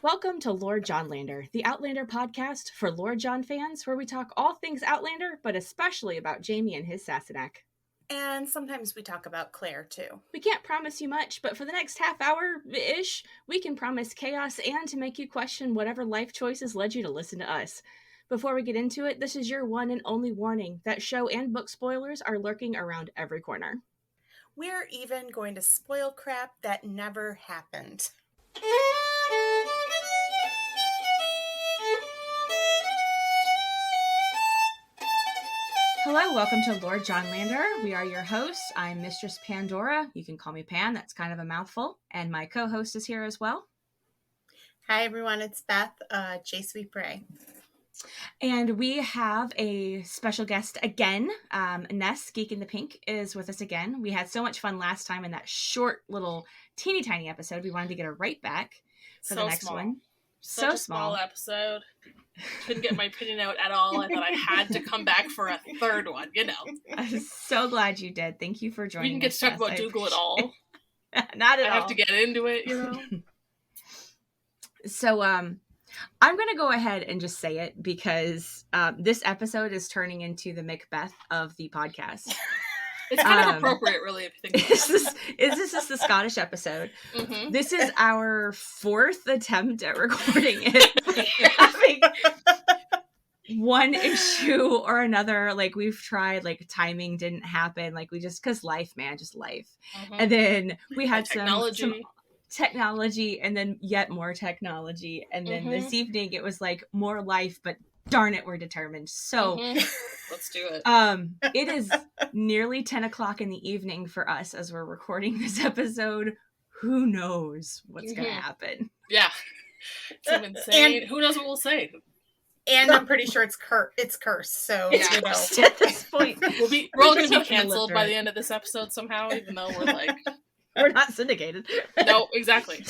Welcome to Lord Johnlander, the Outlander podcast for Lord John fans, where we talk all things Outlander, but especially about Jaime and his Sassenach. And sometimes we talk about Claire, too. We can't promise you much, but for the next half hour-ish, we can promise chaos and to make you question whatever life choices led you to listen to us. Before we get into it, this is your one and only warning that show and book spoilers are lurking around every corner. We're even going to spoil crap that never happened. Hello, welcome to Lord Johnlander. We are your hosts. I'm Mistress Pandora. You can call me Pan. That's kind of a mouthful. And my co-host is here as well. Hi, everyone. It's Beth, JeSuisPrest. And we have a special guest again. Ness, Geek in the Pink, is with us again. We had so much fun last time in that short little teeny tiny episode. We wanted to get her right back for the next one. Such a small episode. Couldn't get my opinion out at all. I thought I had to come back for a third one, you know. I'm so glad you did. Thank you for joining us. We didn't get to talk about Dougal at all. Not at all. I have to get into it, you know. So, I'm going to go ahead and just say it because this episode is turning into the Macbeth of the podcast. It's kind of appropriate, really, if you think about it. This is the Scottish episode. Mm-hmm. This is our fourth attempt at recording it. Having one issue or another, like we've tried, like timing didn't happen, like we just, because life, man, just life. Mm-hmm. And then we had technology. some technology and then yet more technology. And then this evening it was like more life, but darn it, we're determined. So let's do it. It is nearly 10 o'clock in the evening for us as we're recording this episode. Who knows what's going to happen? Yeah. It's insane. And who knows what we'll say? And I'm pretty sure it's cursed, so yeah. you know. At this point. We're all going to be canceled by the end of this episode somehow, even though we're like... We're not syndicated. No, exactly.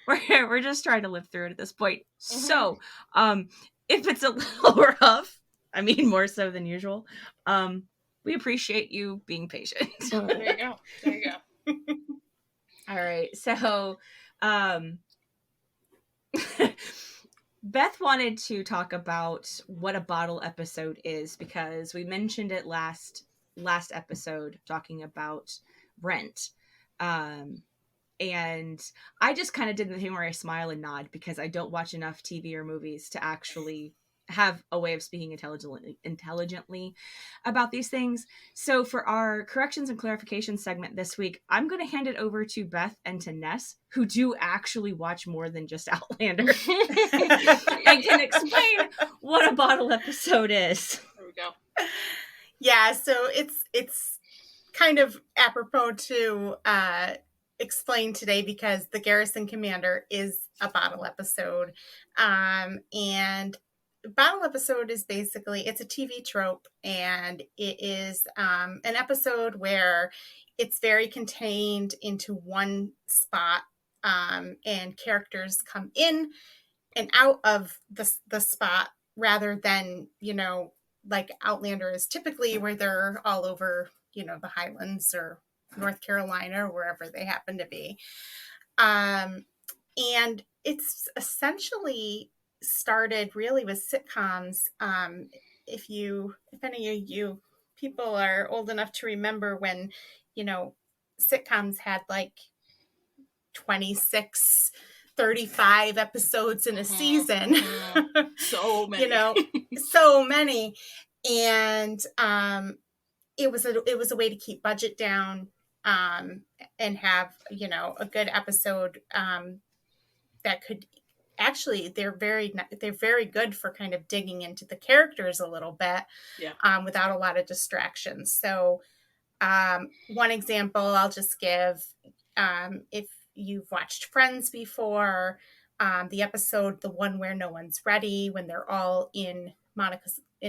We're just trying to live through it at this point. So, if it's a little rough, I mean more so than usual, we appreciate you being patient. There you go. All right. So, Beth wanted to talk about what a bottle episode is because we mentioned it last episode talking about Rent. And I just kind of did the thing where I smile and nod because I don't watch enough TV or movies to actually have a way of speaking intelligently about these things. So for our corrections and clarification segment this week, I'm going to hand it over to Beth and to Ness, who do actually watch more than just Outlander and can explain what a bottle episode is. There we go. Yeah, so it's kind of apropos to explain today because the Garrison Commander is a bottle episode. And bottle episode is basically, it's a TV trope, and it is an episode where it's very contained into one spot, and characters come in and out of the spot rather than, you know, like Outlander is typically where they're all over, you know, the Highlands or North Carolina or wherever they happen to be. And it's essentially started really with sitcoms. If any of you people are old enough to remember when, you know, sitcoms had like 26, 35 episodes in a season. So many. You know, so many. And it was a way to keep budget down, and have, you know, a good episode that could actually, they're very good for kind of digging into the characters a little bit, without a lot of distractions. So one example I'll just give, if you've watched Friends before, the episode, the one where no one's ready, when they're all in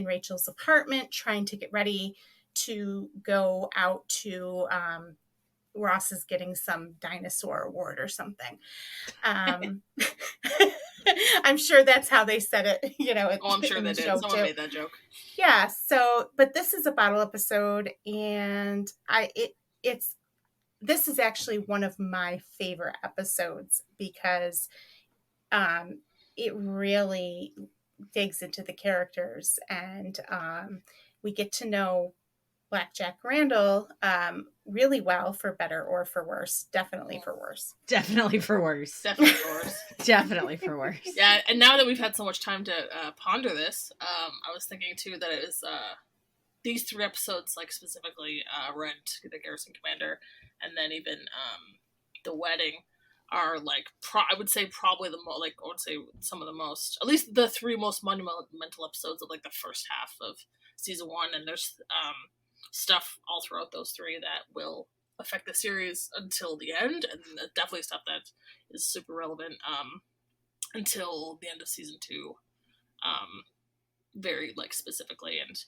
Rachel's apartment trying to get ready to go out to Ross is getting some dinosaur award or something. I'm sure that's how they said it, you know. I'm sure they did. Someone made that joke. Yeah. So, but this is a bottle episode, and this is actually one of my favorite episodes because it really digs into the characters, and we get to know Black Jack Randall really well, for better or for worse. Definitely for worse. Definitely for worse. Definitely for worse. Definitely for worse. Yeah, and now that we've had so much time to ponder this, I was thinking too that it was these 3 episodes, like specifically Rent, the Garrison Commander, and then even the wedding, are like I would say probably the most, like I would say some of the most, at least the 3 most monumental episodes of like the first half of season 1, and there's stuff all throughout those 3 that will affect the series until the end, and definitely stuff that is super relevant until the end of season 2, very like specifically. And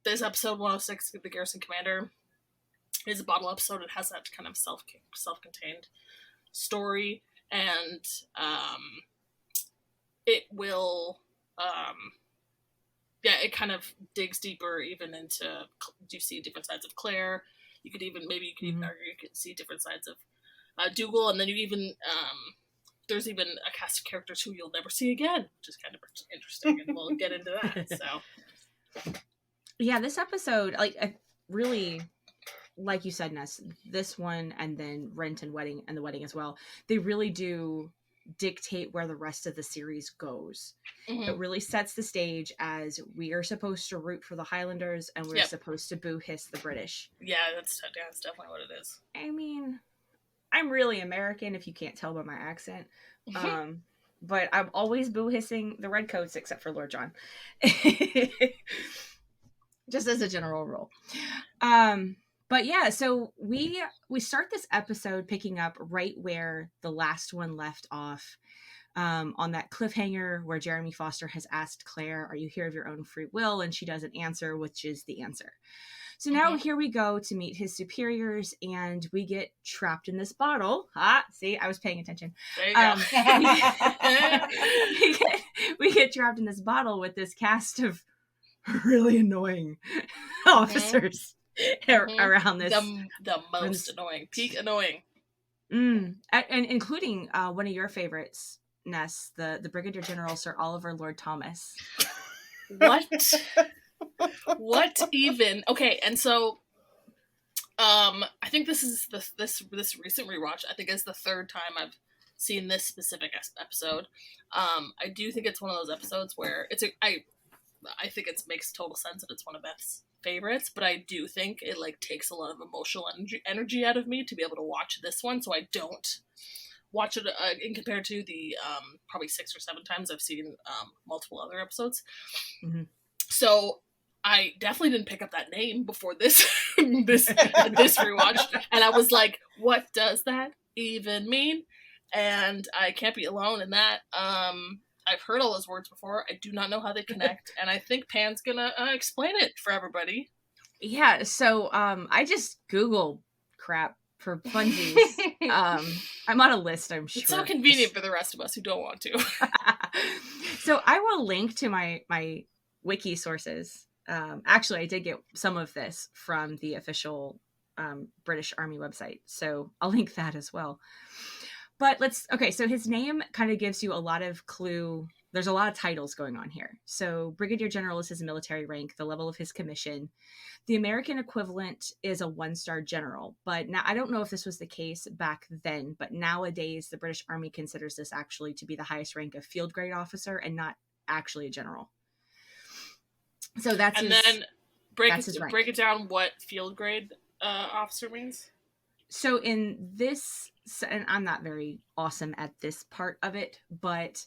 this episode 106, the Garrison Commander, is a bottle episode. It has that kind of self-contained story, and it will it kind of digs deeper even into, you see different sides of Claire. You could even argue you could see different sides of Dougal, and then you even there's even a cast of characters who you'll never see again, which is kind of interesting, and we'll get into that. So yeah, this episode, like, really, like you said, Ness, this one and then Rent and Wedding, and the wedding as well, they really do dictate where the rest of the series goes. It really sets the stage as we are supposed to root for the Highlanders, and we're supposed to boo hiss the British. Yeah, that's definitely what it is. I mean, I'm really American, if you can't tell by my accent. But I'm always boo hissing the Redcoats, except for Lord John. Just as a general rule. But yeah, so we start this episode picking up right where the last one left off, on that cliffhanger where Jeremy Foster has asked Claire, "Are you here of your own free will?" And she doesn't answer, which is the answer. So now here we go to meet his superiors, and we get trapped in this bottle. See, I was paying attention. There you go. we get trapped in this bottle with this cast of really annoying officers around this. The most annoying. Peak annoying. And including one of your favorites, Ness, the Brigadier General Sir Oliver Lord Thomas. What? What even? Okay, and so I think this is this recent rewatch, I think is the 3rd time I've seen this specific episode. I do think it's one of those episodes where I think it makes total sense that it's one of Beth's favorites, but I do think it like takes a lot of emotional energy out of me to be able to watch this one, so I don't watch it in compared to the probably 6 or 7 times I've seen multiple other episodes. So I definitely didn't pick up that name before this rewatch, and I was like, what does that even mean? And I can't be alone in that. I've heard all those words before. I do not know how they connect, and I think Pan's gonna explain it for everybody. Yeah, so I just Google crap for funsies. I'm on a list, I'm sure. It's so convenient for the rest of us who don't want to. So I will link to my wiki sources. Actually, I did get some of this from the official British Army website, so I'll link that as well. But so his name kind of gives you a lot of clue. There's a lot of titles going on here. So Brigadier General is his military rank, the level of his commission. The American equivalent is a 1-star general. But now, I don't know if this was the case back then, but nowadays the British Army considers this actually to be the highest rank of field grade officer and not actually a general. So that's then break it down what field grade officer means. So in this, and I'm not very awesome at this part of it, but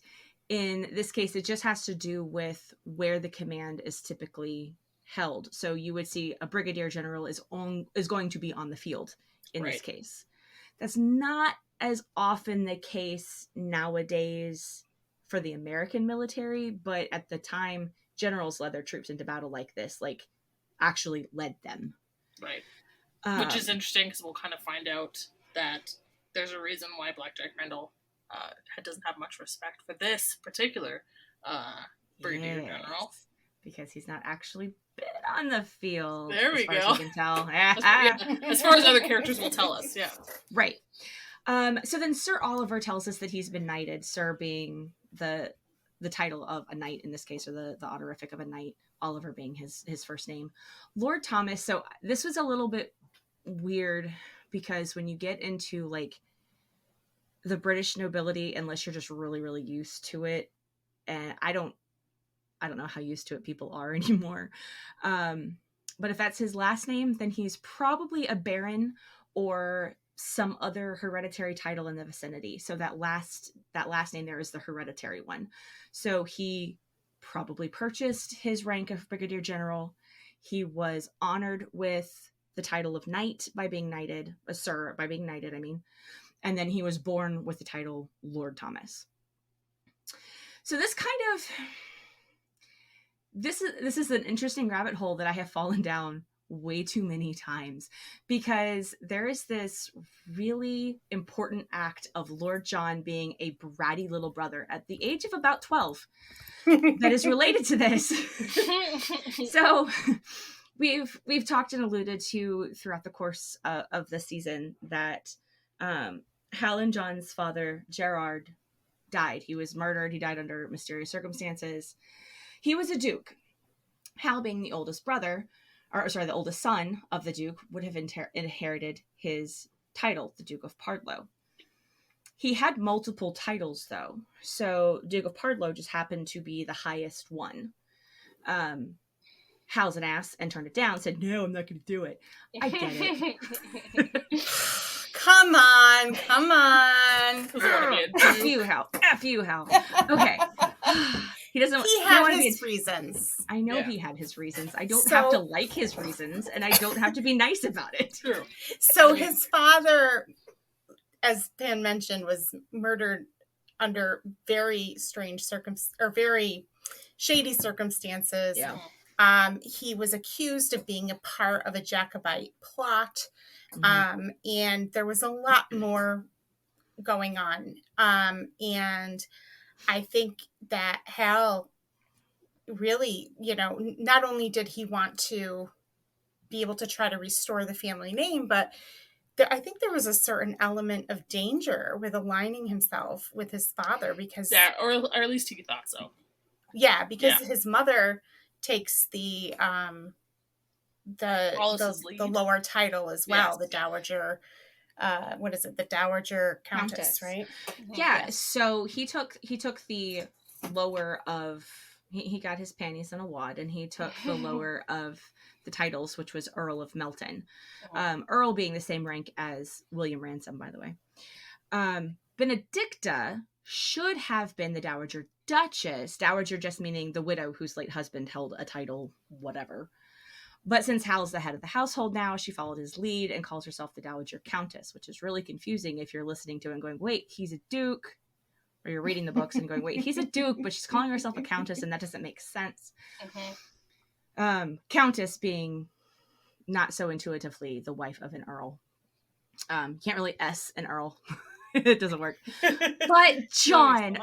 in this case, it just has to do with where the command is typically held. So you would see a brigadier general is going to be on the field in this case. That's not as often the case nowadays for the American military, but at the time, generals led their troops into battle like this, like actually led them. Right. Which is interesting because we'll kind of find out that there's a reason why Black Jack Randall doesn't have much respect for this particular brigadier general. Because he's not actually been on the field. There we go. As far as we can tell. As far as other characters will tell us, yeah. Right. So then Sir Oliver tells us that he's been knighted, Sir being the title of a knight in this case, or the honorific of a knight, Oliver being his first name. Lord Thomas, so this was a little bit weird because when you get into like the British nobility, unless you're just really, really used to it, and I don't know how used to it people are anymore. But if that's his last name, then he's probably a baron or some other hereditary title in the vicinity. So that last name there is the hereditary one. So he probably purchased his rank of brigadier general. He was honored with the title of knight by being knighted, a sir by being knighted, I mean. And then he was born with the title Lord Thomas. So this kind of... This is an interesting rabbit hole that I have fallen down way too many times, because there is this really important act of Lord John being a bratty little brother at the age of about 12 that is related to this. So we've talked and alluded to throughout the course of the season that Hal and John's father, Gerard, died. He was murdered. He died under mysterious circumstances. He was a duke. Hal, being the oldest brother, the oldest son of the duke, would have inherited his title, the Duke of Pardlow. He had multiple titles, though. So Duke of Pardlow just happened to be the highest one. Hal's an ass and turned it down, said, no, I'm not going to do it. I get it. Come on. F you, Hal. Okay. He had his reasons. I know he had his reasons. I don't have to like his reasons, and I don't have to be nice about it. True. So his father, as Pan mentioned, was murdered under very strange very shady circumstances. Yeah. He was accused of being a part of a Jacobite plot. And there was a lot more going on. And I think that Hal really, not only did he want to be able to try to restore the family name, but I think there was a certain element of danger with aligning himself with his father, because... Yeah, or at least he thought so. Yeah, because his mother takes the lower title as well, the Dowager... what is it? The Dowager Countess, right? Yeah. So he took the lower of, he got his panties in a wad, and he took the lower of the titles, which was Earl of Melton. Earl being the same rank as William Ransom, by the way. Benedicta should have been the Dowager Duchess. Dowager just meaning the widow whose late husband held a title, whatever. But since Hal's the head of the household now, she followed his lead and calls herself the Dowager Countess, which is really confusing if you're listening to it and going, wait, he's a duke. Or you're reading the books and going, wait, he's a duke, but she's calling herself a countess, and that doesn't make sense. Countess being not so intuitively the wife of an earl. Can't really S an earl. It doesn't work. But John,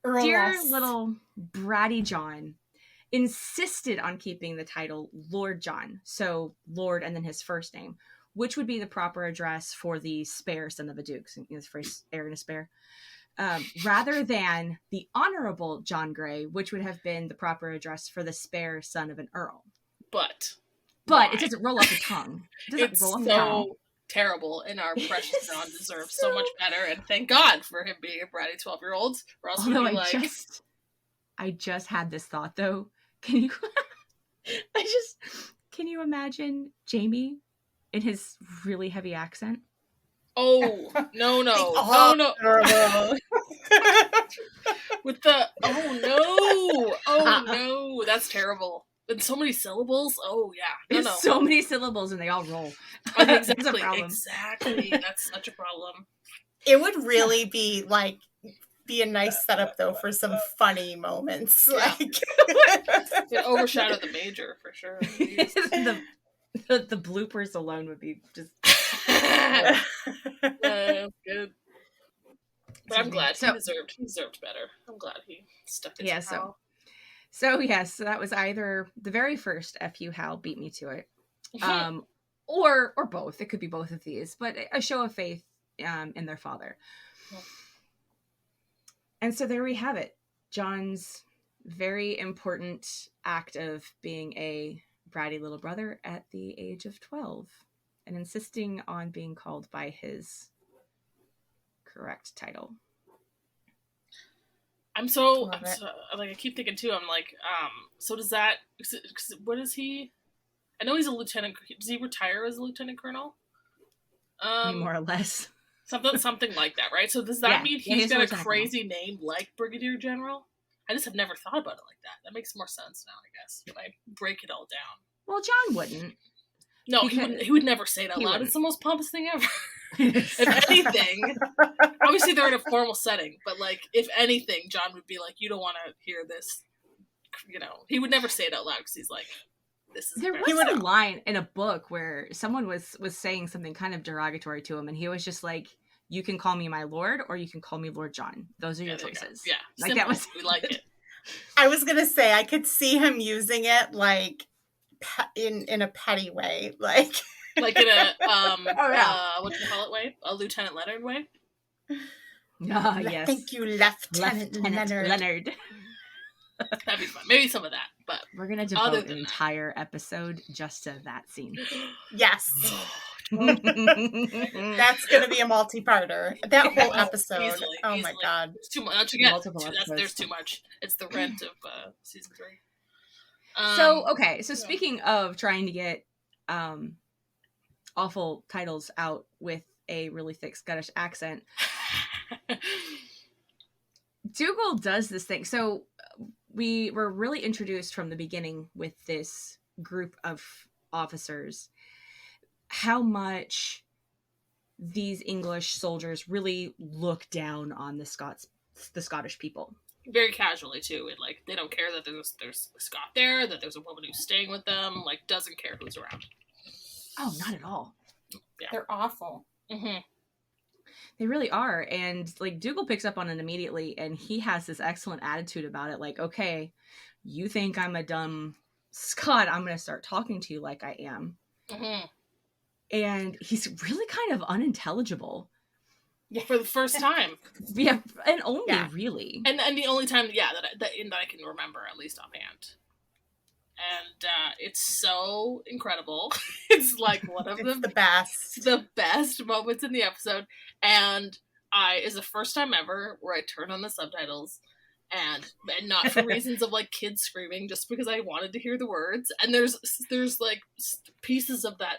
dear little bratty John, insisted on keeping the title Lord John. So Lord and then his first name, which would be the proper address for the spare son of a duke. So, his phrase, heir and a spare. Rather than the Honorable John Grey, which would have been the proper address for the spare son of an earl. But it doesn't roll off the tongue. It's so terrible, and our precious John deserves so much better, and thank God for him being a bratty 12-year-old, or else we'd be like... I just had this thought, though. Can you imagine Jamie in his really heavy accent? Oh, no. With the, oh no, that's terrible. And so many syllables. Oh yeah. There's so many syllables and they all roll. Exactly. That's such a problem. It would really be a nice setup though for some funny moments. It overshadowed the major for sure. the bloopers alone would be just good. But I'm glad he deserved better. I'm glad he stuck his pal. So that was either the very first FU Hal beat me to it, or both. It could be both of these. But a show of faith in their father. Yeah. And so there we have it. John's very important act of being a bratty little brother at the age of 12 and insisting on being called by his correct title. I keep thinking too, I'm like, so does that, what is he? I know he's a lieutenant. Does he retire as a lieutenant colonel? More or less. Something like that, right? So does that mean he's got a crazy name like Brigadier General? I just have never thought about it like that. That makes more sense now, I guess, when I break it all down. Well, John wouldn't. No, he would never say it out loud. It's the most pompous thing ever. If anything, obviously they're in a formal setting, but like, if anything, John would be like, you don't want to hear this, you know. He would never say it out loud because he's like, this is... There was a line in a book where someone was saying something kind of derogatory to him, and he was just like, you can call me my lord, or you can call me Lord John. Those are your choices. Yeah, like simple. That was. We like it. I was gonna say I could see him using it like in a petty way, like in a what do you call it way? A Lieutenant Leonard way. Ah, yes. Thank you, Lieutenant Leonard. That'd be fun. Maybe some of that, but we're gonna devote an entire episode just to that scene. Yes. That's gonna be a multi-parter. That whole episode. Easily. My god. There's too much. There's too much. It's the rent of season 3. So speaking of trying to get awful titles out with a really thick Scottish accent, Dougal does this thing. So we were really introduced from the beginning with this group of officers how much these English soldiers really look down on the Scottish people. Very casually too. And like, they don't care that there's a Scot there, that there's a woman who's staying with them, like doesn't care who's around. Oh, not at all. Yeah. They're awful. Mm-hmm. They really are. And like Dougal picks up on it immediately, and he has this excellent attitude about it. Like, okay, you think I'm a dumb Scot, I'm going to start talking to you like I am. Mm-hmm. And he's really kind of unintelligible. Yeah, for the first time. Yeah, and only really. And the only time, that I can remember, at least offhand. And it's so incredible. It's like one of the best moments in the episode. And it's the first time ever where I turned on the subtitles, and not for reasons of like kids screaming, just because I wanted to hear the words. And there's like pieces of that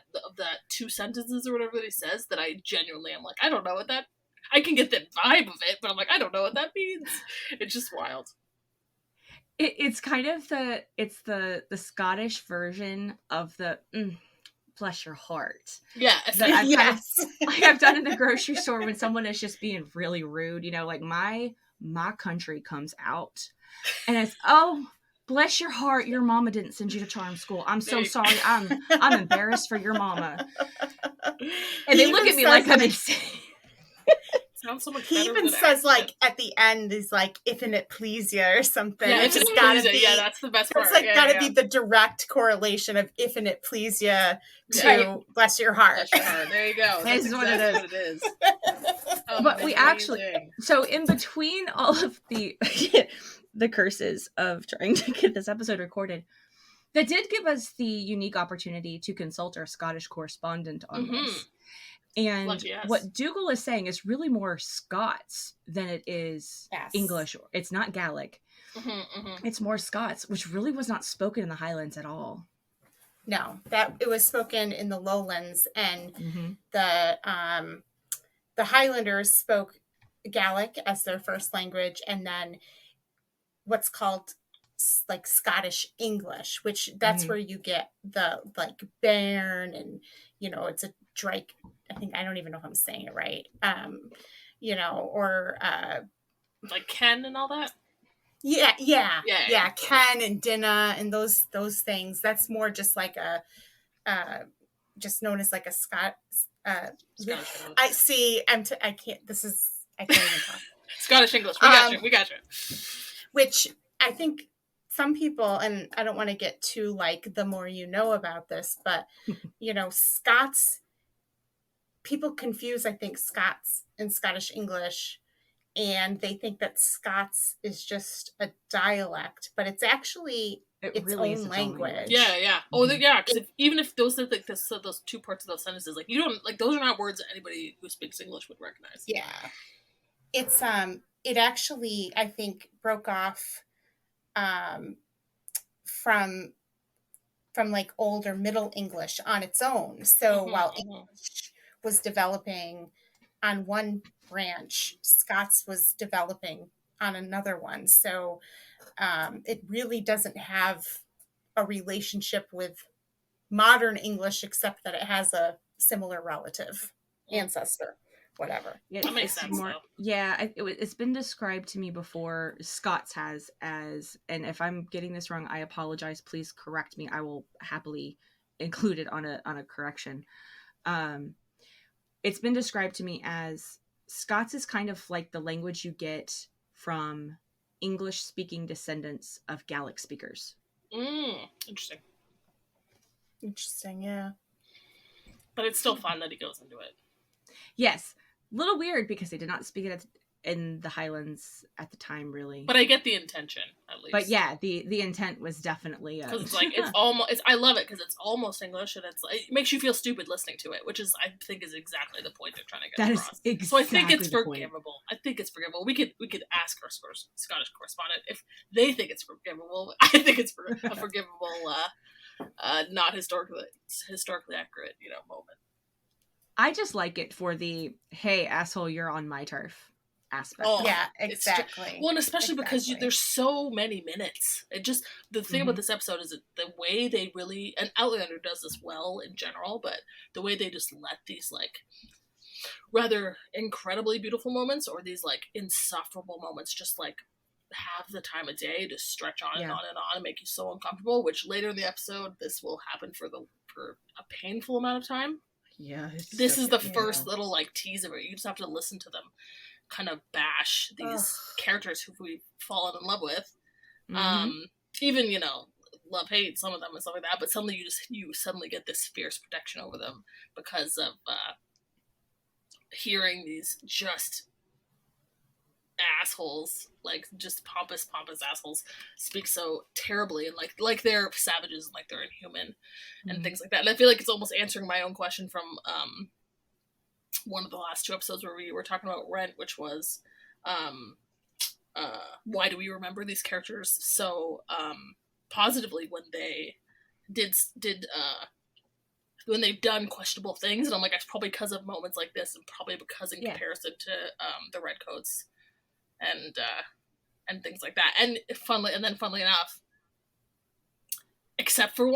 2 sentences or whatever that he says that I genuinely am like, I don't know what that. I can get the vibe of it, but I'm like, I don't know what that means. It's just wild. It's kind of the Scottish version of the bless your heart. Yeah, I've done in the grocery store when someone is just being really rude. You know, like my country comes out, and it's, oh, bless your heart, your mama didn't send you to charm school. I'm so sorry. I'm embarrassed for your mama. And they look at me like I'm insane. Sounds so much he better. Even says like at the end, he's like, "If it please you" or something. Yeah, it's just gotta be. Yeah, that's the best part. It's like gotta be the direct correlation of "if it please you" to "bless your heart." Bless your heart. There you go. That's exactly what it is. But we actually, so in between all of the the curses of trying to get this episode recorded, that did give us the unique opportunity to consult our Scottish correspondent on this. And what Dougal is saying is really more Scots than it is English. It's not Gaelic. It's more Scots, which really was not spoken in the Highlands at all. No, that it was spoken in the Lowlands, and the Highlanders spoke Gaelic as their first language, and then what's called like Scottish English, which that's where you get the like bairn, and you know, it's a drake. I don't even know if I'm saying it right. You know, or like Ken and all that. Yeah. Ken and Dinah and those things. That's more just like a just known as like a Scott. I see. I can't even talk. Scottish English. We got you. Which I think some people, and I don't want to get too like the more you know about this, but you know, Scots people confuse, I think, Scots and Scottish English, and they think that Scots is just a dialect, but it's actually its really own language. Yeah. Oh, yeah. Because even if those are like this, so those two parts of those sentences, like you don't like those are not words that anybody who speaks English would recognize. Yeah, it's it actually, I think, broke off from like Old or Middle English on its own. So while English was developing on one branch, Scots was developing on another one. So it really doesn't have a relationship with modern English, except that it has a similar relative, ancestor, whatever. Yeah, that makes sense. It's been described to me before. Scots has as, and if I'm getting this wrong, I apologize. Please correct me. I will happily include it on a correction. It's been described to me as Scots is kind of like the language you get from English-speaking descendants of Gaelic speakers. Interesting. Interesting, yeah. But it's still fun that he goes into it. Yes. A little weird because they did not speak it in the Highlands at the time, really. But I get the intention, at least. But yeah, the intent was definitely... Because it's like, it's almost... I love it because it's almost English, and it's like, it makes you feel stupid listening to it, which is, I think, is exactly the point they're trying to get across. Exactly, so I think it's forgivable. I think it's forgivable. We could ask our Scottish correspondent if they think it's forgivable. I think it's a forgivable, not historically accurate, moment. I just like it for the, hey, asshole, you're on my turf aspect. Oh, yeah, exactly. Well, and especially because there's so many minutes. It just, the thing about this episode is that the way they really, and Outlander does this well in general, but the way they just let these, like, rather incredibly beautiful moments or these, like, insufferable moments just, like, have the time of day to stretch on and on and on and make you so uncomfortable, which later in the episode, this will happen for a painful amount of time. Yeah. This is the first little, like, tease of it. You just have to listen to them kind of bash these characters who we've fallen in love with. Even, love, hate some of them and stuff like that, but suddenly you suddenly get this fierce protection over them because of hearing these just assholes, like just pompous assholes speak so terribly and like they're savages and like they're inhuman and things like that. And I feel like it's almost answering my own question from one of the last two episodes where we were talking about Rent, which was why do we remember these characters so positively when they did when they've done questionable things. And I'm like, it's probably because of moments like this and probably because in comparison to the Redcoats and things like that. And funnily enough, except for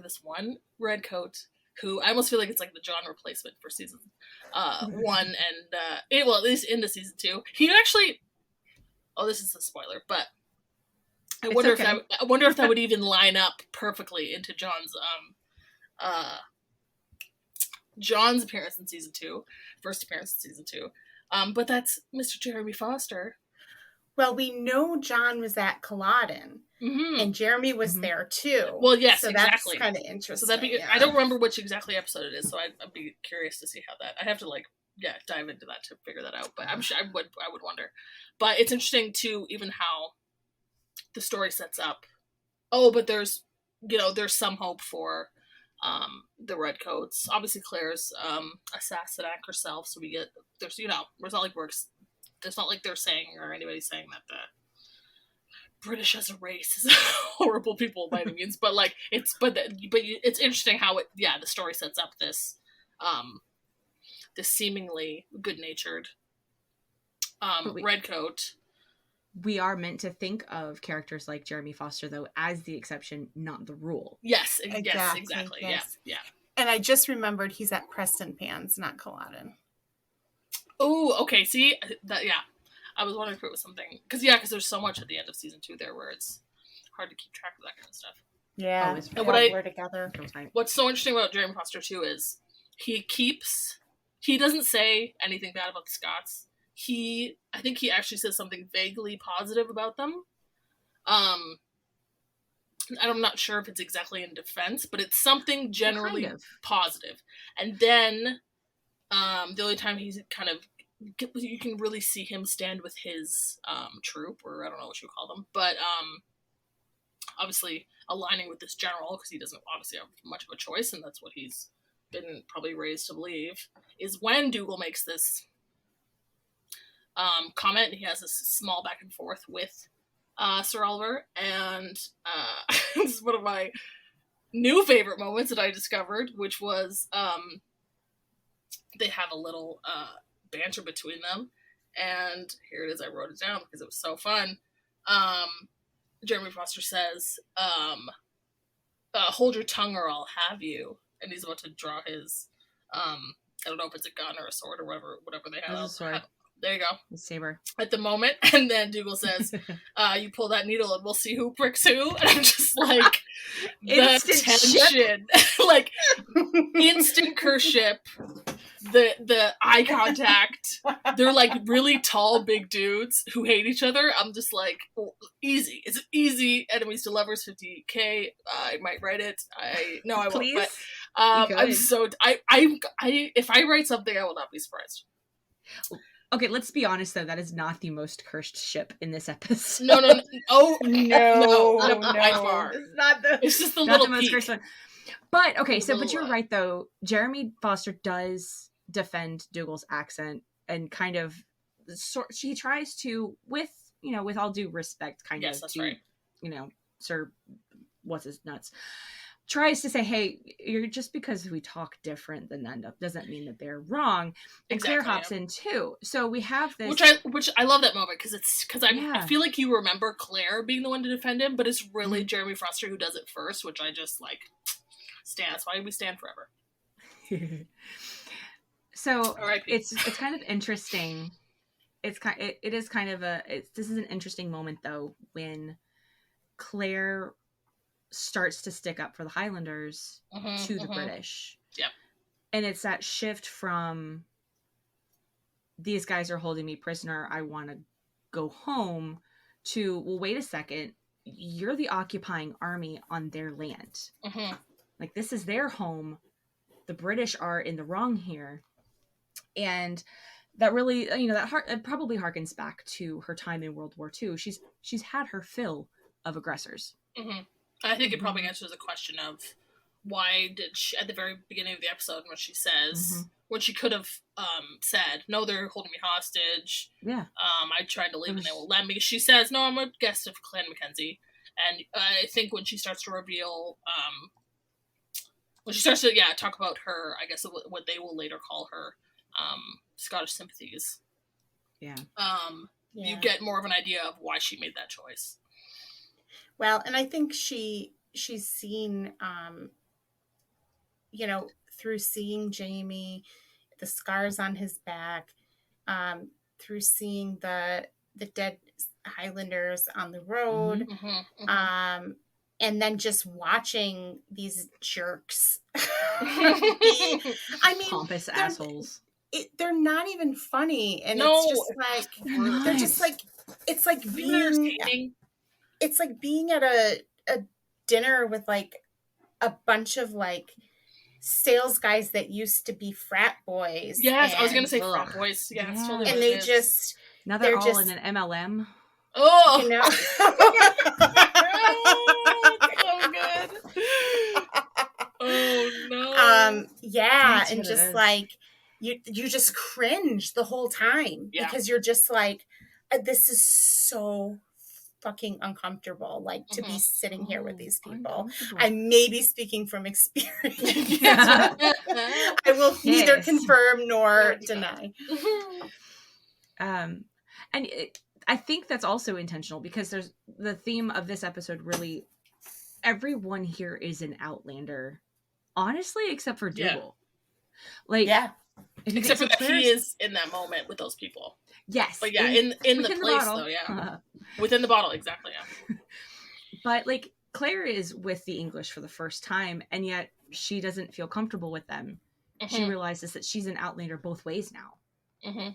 this one Redcoat who I almost feel like it's like the John replacement for season 1 and at least into season 2. He actually, this is a spoiler, but I wonder if that would even line up perfectly into John's appearance in season 2, first appearance in season 2. But that's Mr. Jeremy Foster. Well, we know John was at Culloden, and Jeremy was there too. Well, yes, so exactly. That's kind of interesting. So that'd be. I don't remember which exactly episode it is, so I'd be curious to see how that. I have to dive into that to figure that out. But I'm sure I would wonder. But it's interesting too, even how the story sets up. Oh, but there's some hope for the Redcoats. Obviously, Claire's assassinate herself, so we get there's it's not like they're saying or anybody's saying that the British as a race is horrible people by any means, but like it's interesting how the story sets up this seemingly good-natured Redcoat. We are meant to think of characters like Jeremy Foster, though, as the exception, not the rule. Yes, exactly. Yes. Yeah. And I just remembered he's at Prest and Pan's, not Culloden. Oh, okay. See that? Yeah, I was wondering if it was something because there's so much at the end of season 2 there where it's hard to keep track of that kind of stuff. Yeah, we're together. What's so interesting about Jeremy Foster too is he doesn't say anything bad about the Scots. I think he actually says something vaguely positive about them. I'm not sure if it's exactly in defense, but it's something generally positive. And then The only time he's kind of, you can really see him stand with his troop, or I don't know what you call them, but obviously aligning with this general, because he doesn't obviously have much of a choice, and that's what he's been probably raised to believe, is when Dougal makes this comment. He has this small back and forth with Sir Oliver, and this is one of my new favorite moments that I discovered, which was they have a little banter between them, and here it is. I wrote it down because it was so fun. Jeremy Foster says, "Hold your tongue, or I'll have you," and he's about to draw his I don't know if it's a gun or a sword or whatever they have. It's a sword. There you go. The saber. At the moment. And then Dougal says, you pull that needle and we'll see who pricks who. And I'm just like, the tension. Like, instant curse ship. The eye contact. They're like really tall, big dudes who hate each other. I'm just like, easy. It's easy. Enemies to lovers, 50K. I might write it. No, I won't. Please? But I'm so... if I write something, I will not be surprised. Okay, let's be honest, though. That is not the most cursed ship in this episode. No. Oh, no. By far. It's just the little most peak. cursed one. But, okay, but you're right, though. Jeremy Foster does defend Dougal's accent and kind of... he tries to, with all due respect, yes, that's right. Sir... What's his nuts? Tries to say, hey, you're just because we talk different than that doesn't mean that they're wrong. And exactly, Claire hops in too. So we have this, which I love that moment because I feel like you remember Claire being the one to defend him, but it's really Jeremy Foster who does it first, which I just like stand. That's why we stand forever. So it's kind of interesting. This is an interesting moment though when Claire starts to stick up for the Highlanders to the British. Yep. And it's that shift from these guys are holding me prisoner, I want to go home, to, well, wait a second, you're the occupying army on their land. Like, this is their home. The British are in the wrong here. And that really, it probably harkens back to her time in World War II. She's had her fill of aggressors. I think it probably answers the question of why did she, at the very beginning of the episode, when she says, when she could have said, no, they're holding me hostage. Yeah. I tried to leave and they won't let me. She says, no, I'm a guest of Clan Mackenzie. And I think when she starts to reveal, when she starts to, talk about her, I guess what they will later call her Scottish sympathies. Yeah. You get more of an idea of why she made that choice. Well, and I think she's seen, through seeing Jamie, the scars on his back, through seeing the dead Highlanders on the road, and then just watching these jerks. Pompous assholes. They're not even funny, and it's just like they're just like it's like being. It's like being at a dinner with like a bunch of like sales guys that used to be frat boys. Yes, I was gonna say frat boys. Yeah, it's totally. And now they're all in an MLM. Oh, so good. Oh no. Yeah, and just like you just cringe the whole time because you're just like, this is so fucking uncomfortable, like to be sitting here with these people. I may be speaking from experience. I will neither confirm nor deny. I think that's also intentional because there's the theme of this episode. Really, everyone here is an outlander, honestly, except for Dougal. Except for that he is in that moment with those people. Yes. But in the place, though, within the bottle, exactly, yeah. But, like, Claire is with the English for the first time, and yet she doesn't feel comfortable with them. She realizes that she's an outlander both ways now. And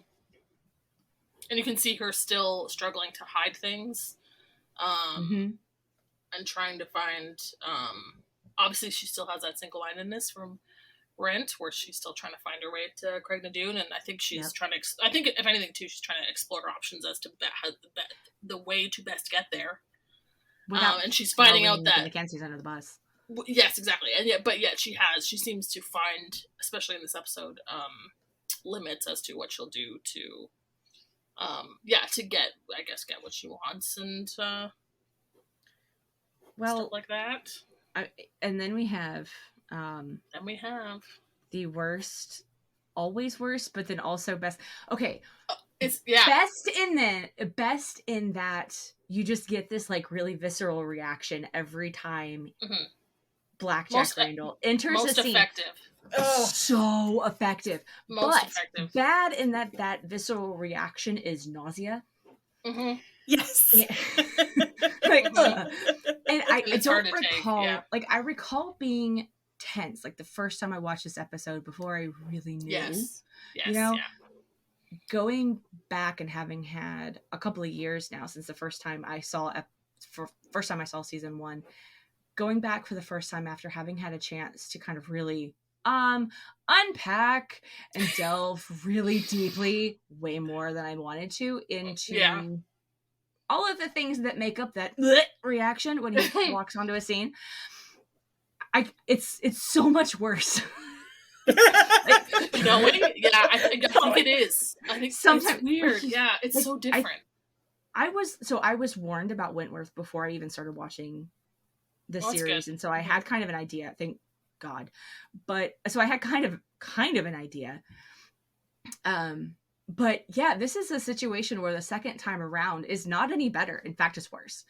you can see her still struggling to hide things. And trying to find... obviously, she still has that single-mindedness from Rent, where she's still trying to find her way to Craig Nadoon, and I think she's trying to. I think, if anything, too, she's trying to explore her options as to the way to best get there. And she's finding out that Mackenzie's under the bus. Yes, exactly, and yet she seems to find, especially in this episode, limits as to what she'll do to, to get what she wants and stuff like that. And then we have. The worst, always worst, but then also best. Okay, it's best in that you just get this like really visceral reaction every time Black Jack Randall enters a scene. Effective. So effective. Effective. Bad in that visceral reaction is nausea. Mm-hmm. Yes. And I don't recall. Like I recall being tense, like the first time I watched this episode before I really knew. Yes. Going back and having had a couple of years now since the first time I saw season 1, going back for the first time after having had a chance to kind of really unpack and delve really deeply, way more than I wanted to, into all of the things that make up that reaction when he walks onto a scene. It's so much worse. Knowing? Yeah, I think it is. I think sometimes it's weird. Yeah, it's so different. I was warned about Wentworth before I even started watching the series, and so I had kind of an idea. Thank God, but so I had kind of an idea. But yeah, this is a situation where the second time around is not any better. In fact, it's worse.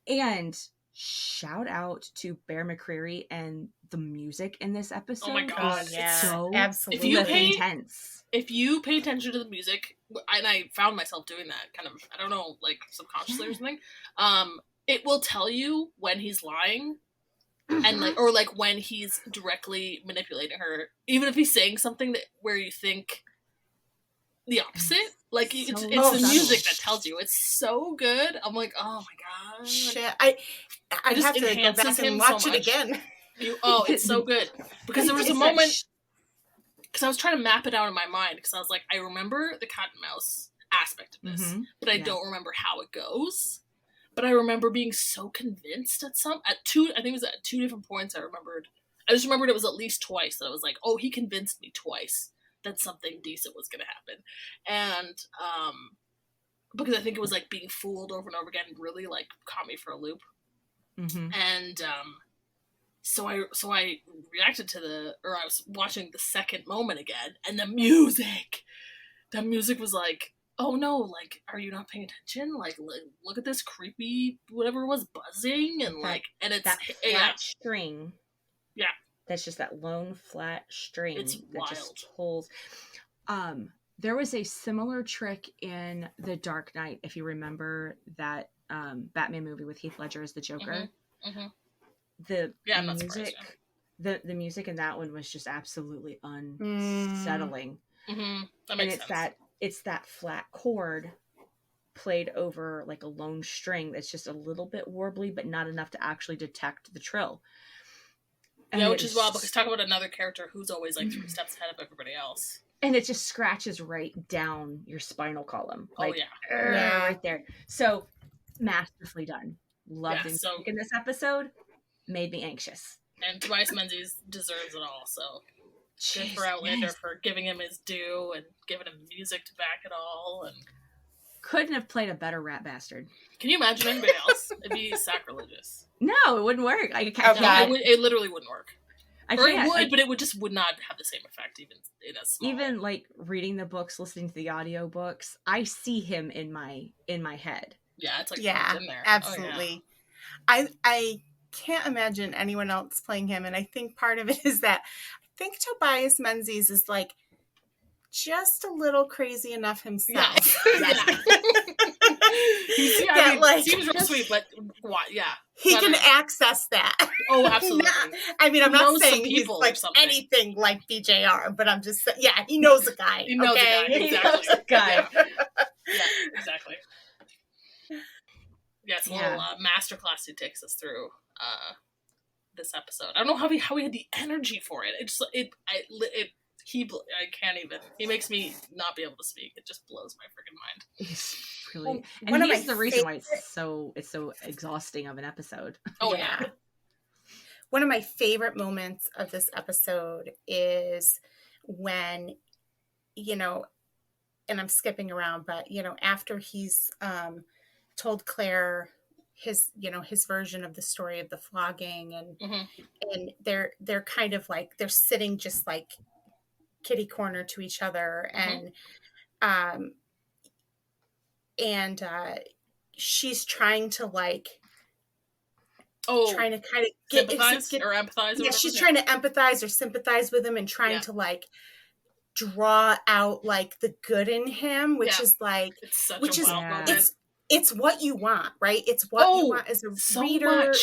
And shout out to Bear McCreary and the music in this episode. Oh my god, yeah, so absolutely intense. If you pay attention to the music, and I found myself doing that kind of, I don't know, like subconsciously or something, it will tell you when he's lying, and like when he's directly manipulating her, even if he's saying something that where you think the opposite. Like it's the music that tells you. It's so good. I'm like, oh my god, shit! I have to go back and watch it again. It's so good, because there was a moment, because I was trying to map it out in my mind, because I was like, I remember the cat and mouse aspect of this, but I don't remember how it goes. But I remember being so convinced at two different points. I just remembered it was at least twice that I was like, oh, he convinced me twice that something decent was going to happen. And because I think it was like being fooled over and over again really like caught me for a loop. And so I reacted to I was watching the second moment again, and the music was like, oh no, like, are you not paying attention? Like look at this creepy whatever it was buzzing, and and it's that flat string. Yeah. That's just that lone flat string. It's that wild. Just pulls. There was a similar trick in The Dark Knight, if you remember that Batman movie with Heath Ledger as the Joker. The music, the music in that one was just absolutely unsettling. That makes sense. It's that flat chord played over like a lone string that's just a little bit warbly, but not enough to actually detect the trill. And which is wild, because talk about another character who's always like 3 steps ahead of everybody else. And it just scratches right down your spinal column. Like, right there. So masterfully done. Loved him in this episode. Made me anxious. And Tobias Menzies deserves it all, so good for Outlander for giving him his due and giving him music to back it all. And couldn't have played a better rat bastard. Can you imagine anybody else? It'd be sacrilegious. No, it wouldn't work. It literally wouldn't work. It would, but it would not have the same effect, even in a small. Even like reading the books, listening to the audio books, I see him in my head. Yeah, it's like in there. Absolutely. Oh, yeah. I can't imagine anyone else playing him, and I think part of it is that I think Tobias Menzies is like just a little crazy enough himself. Yeah. Seems real sweet, but what? Yeah, he can access that. Oh, absolutely. I'm not saying he's like anything like BJR, but I'm just he knows a guy. He knows a guy. Exactly. He knows a guy. Yeah, exactly. Yeah, it's a little masterclass he takes us through. this episode. I don't know how he had the energy for it. I can't even. He makes me not be able to speak. It just blows my freaking mind. He's really, Well, and he's the reason why it's so exhausting of an episode. Oh yeah. One of my favorite moments of this episode is when, you know, and I'm skipping around, but, you know, after he's told Claire his version of the story of the flogging, and they're kind of like, they're sitting just like kitty corner to each other, and she's trying to like, trying to kind of get or empathize. Yeah, she's trying to empathize or sympathize with him and trying to like draw out like the good in him, which is like, it's such a wild moment. It's what you want, right? It's what you want as a reader,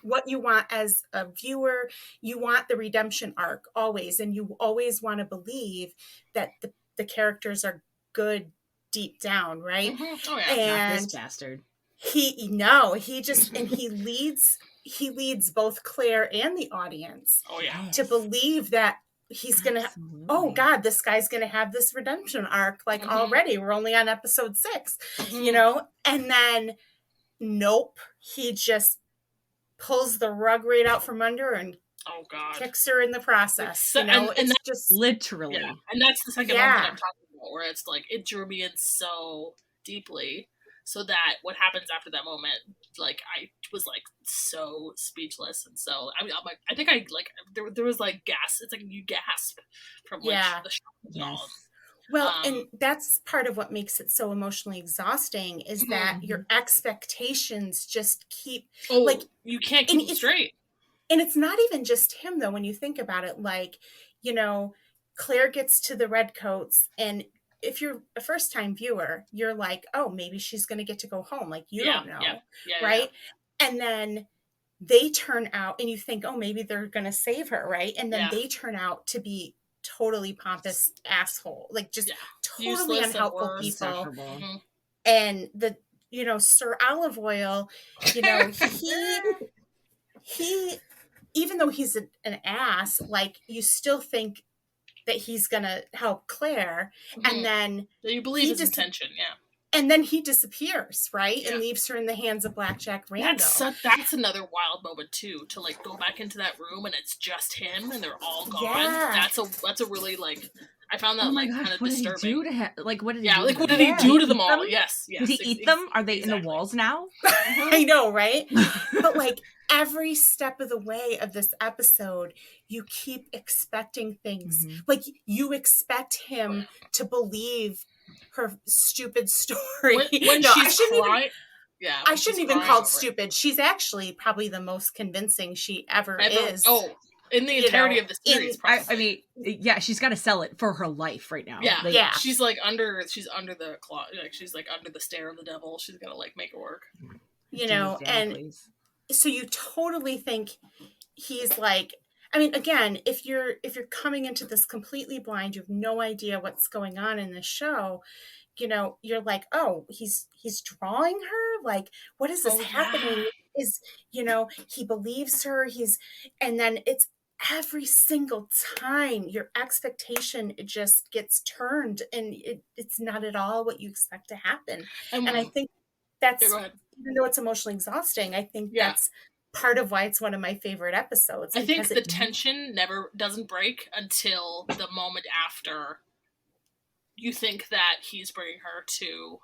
what you want as a viewer. You want the redemption arc always, and you always want to believe that the characters are good deep down, right? Oh yeah, and not this bastard. He leads both Claire and the audience to believe that he's gonna, oh God, this guy's gonna have this redemption arc like already. We're only on episode 6, you know, and then nope, he just pulls the rug right out from under and kicks her in the process. You know, and it's just literally, and that's the second moment I'm talking about, where it's like it drew me in so deeply. So that what happens after that moment, like I was like so speechless, and so I mean, I think I like there was like gas. It's like you gasp from like the shock. Well, and that's part of what makes it so emotionally exhausting is that your expectations just keep like you can't keep it straight. And it's not even just him though. When you think about it, like, you know, Claire gets to the redcoats, and if you're a first time viewer, you're like, oh, maybe she's going to get to go home. Like, you don't know. Right. Yeah. And then they turn out and you think, oh, maybe they're going to save her. Right. And then they turn out to be totally pompous asshole, like just totally unhelpful people. And the, you know, Sir Olive Oil, you know, he, even though he's an ass, like you still think that he's gonna help Claire, and then you believe his intention, and then he disappears, right, and leaves her in the hands of Black Jack Randall. That's another wild moment too, to like go back into that room and it's just him and they're all gone. That's a really like, I found that kind of disturbing. What did he do to like what did he do to them all? Yes. Did he eat them? Are they in the walls now? I know, right? But like every step of the way of this episode, you keep expecting things. Like you expect him to believe her stupid story. When she's crying. I shouldn't even call it stupid. She's actually probably the most convincing she ever is. In the entirety of the series, I mean, she's got to sell it for her life right now. She's like she's under the claw, like she's like under the stare of the devil. She's gonna like make it work. You know, so you totally think he's like, I mean, again, if you're coming into this completely blind, you have no idea what's going on in the show, you know, you're like, oh, he's drawing her? Like, what is this happening? Is, you know, he believes her, and then it's every single time your expectation, it just gets turned and it's not at all what you expect to happen. And I think that's, even though it's emotionally exhausting, I think that's part of why it's one of my favorite episodes. I think the tension never doesn't break until the moment after you think that he's bringing her to,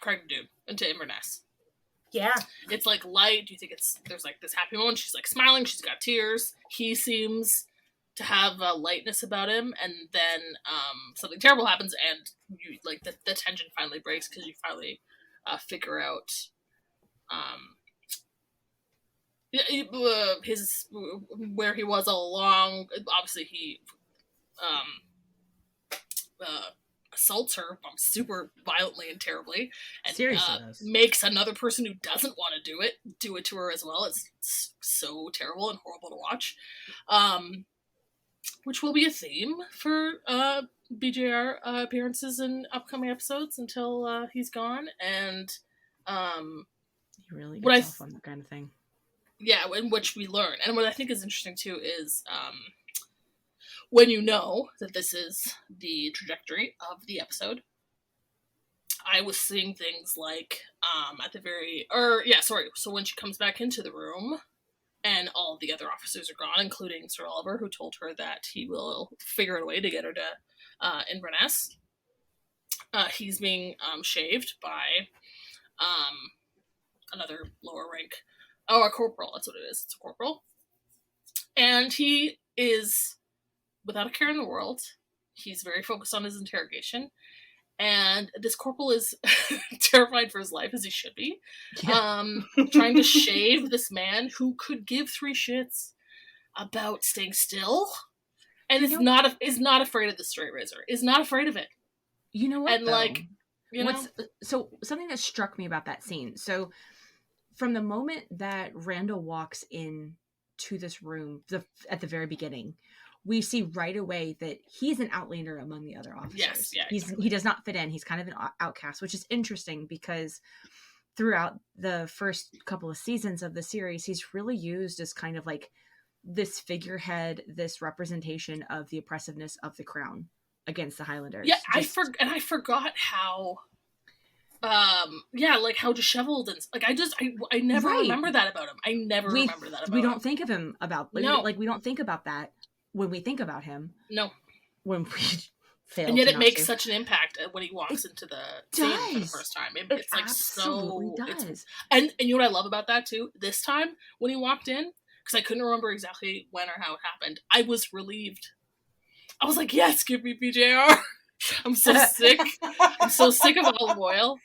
Craig Dude, into Inverness. Yeah. It's like light. You think there's like this happy moment. She's like smiling. She's got tears. He seems to have a lightness about him. And then something terrible happens and you like the tension finally breaks because you finally figure out his where he was all along. Obviously he assaults her super violently and terribly, and makes another person who doesn't want to do it to her as well. It's so terrible and horrible to watch, which will be a theme for BJR appearances in upcoming episodes until he's gone. And he really gets off on that kind of thing. Yeah, in which we learn. And what I think is interesting, too, is when you know that this is the trajectory of the episode, I was seeing things like so when she comes back into the room and all of the other officers are gone, including Sir Oliver, who told her that he will figure a way to get her to Inverness. He's being shaved by another lower rank, a corporal, that's what it is, it's a corporal. And he is without a care in the world. He's very focused on his interrogation. And this corporal is terrified for his life, as he should be. Yeah. Trying to shave this man who could give three shits about staying still, and is not afraid of the straight razor. Is not afraid of it. You know what? And though? So something that struck me about that scene. So from the moment that Randall walks in to this room, at the very beginning, we see right away that he's an outlander among the other officers. Yes, yeah, he does not fit in. He's kind of an outcast, which is interesting because throughout the first couple of seasons of the series, he's really used as kind of like this figurehead, this representation of the oppressiveness of the crown against the Highlanders. Yeah, I forgot how how disheveled and I never remember that about him. I never remember that about him. We don't think of him we don't think about that when we think about him. No. When we fail. And yet it makes such an impact when he walks into the scene for the first time. It's like absolutely does. And you know what I love about that too? This time when he walked in, because I couldn't remember exactly when or how it happened, I was relieved. I was like, yes, give me PJR. I'm so sick. I'm so sick of olive oil.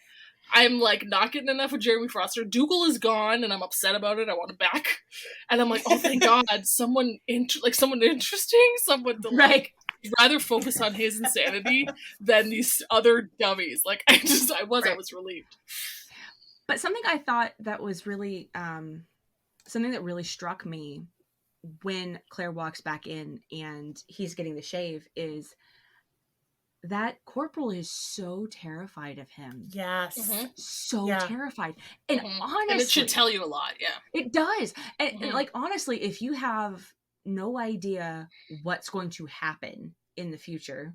I'm like not getting enough of Jeremy Foster. Dougal is gone, and I'm upset about it. I want him back, and I'm like, oh thank God, someone interesting, someone to rather focus on his insanity than these other dummies. Like I was relieved. But something I thought that was really something that really struck me when Claire walks back in and he's getting the shave is that corporal is so terrified of him. Yes. Mm-hmm. So terrified. And honestly... And it should tell you a lot, yeah. It does. And like, honestly, if you have no idea what's going to happen in the future,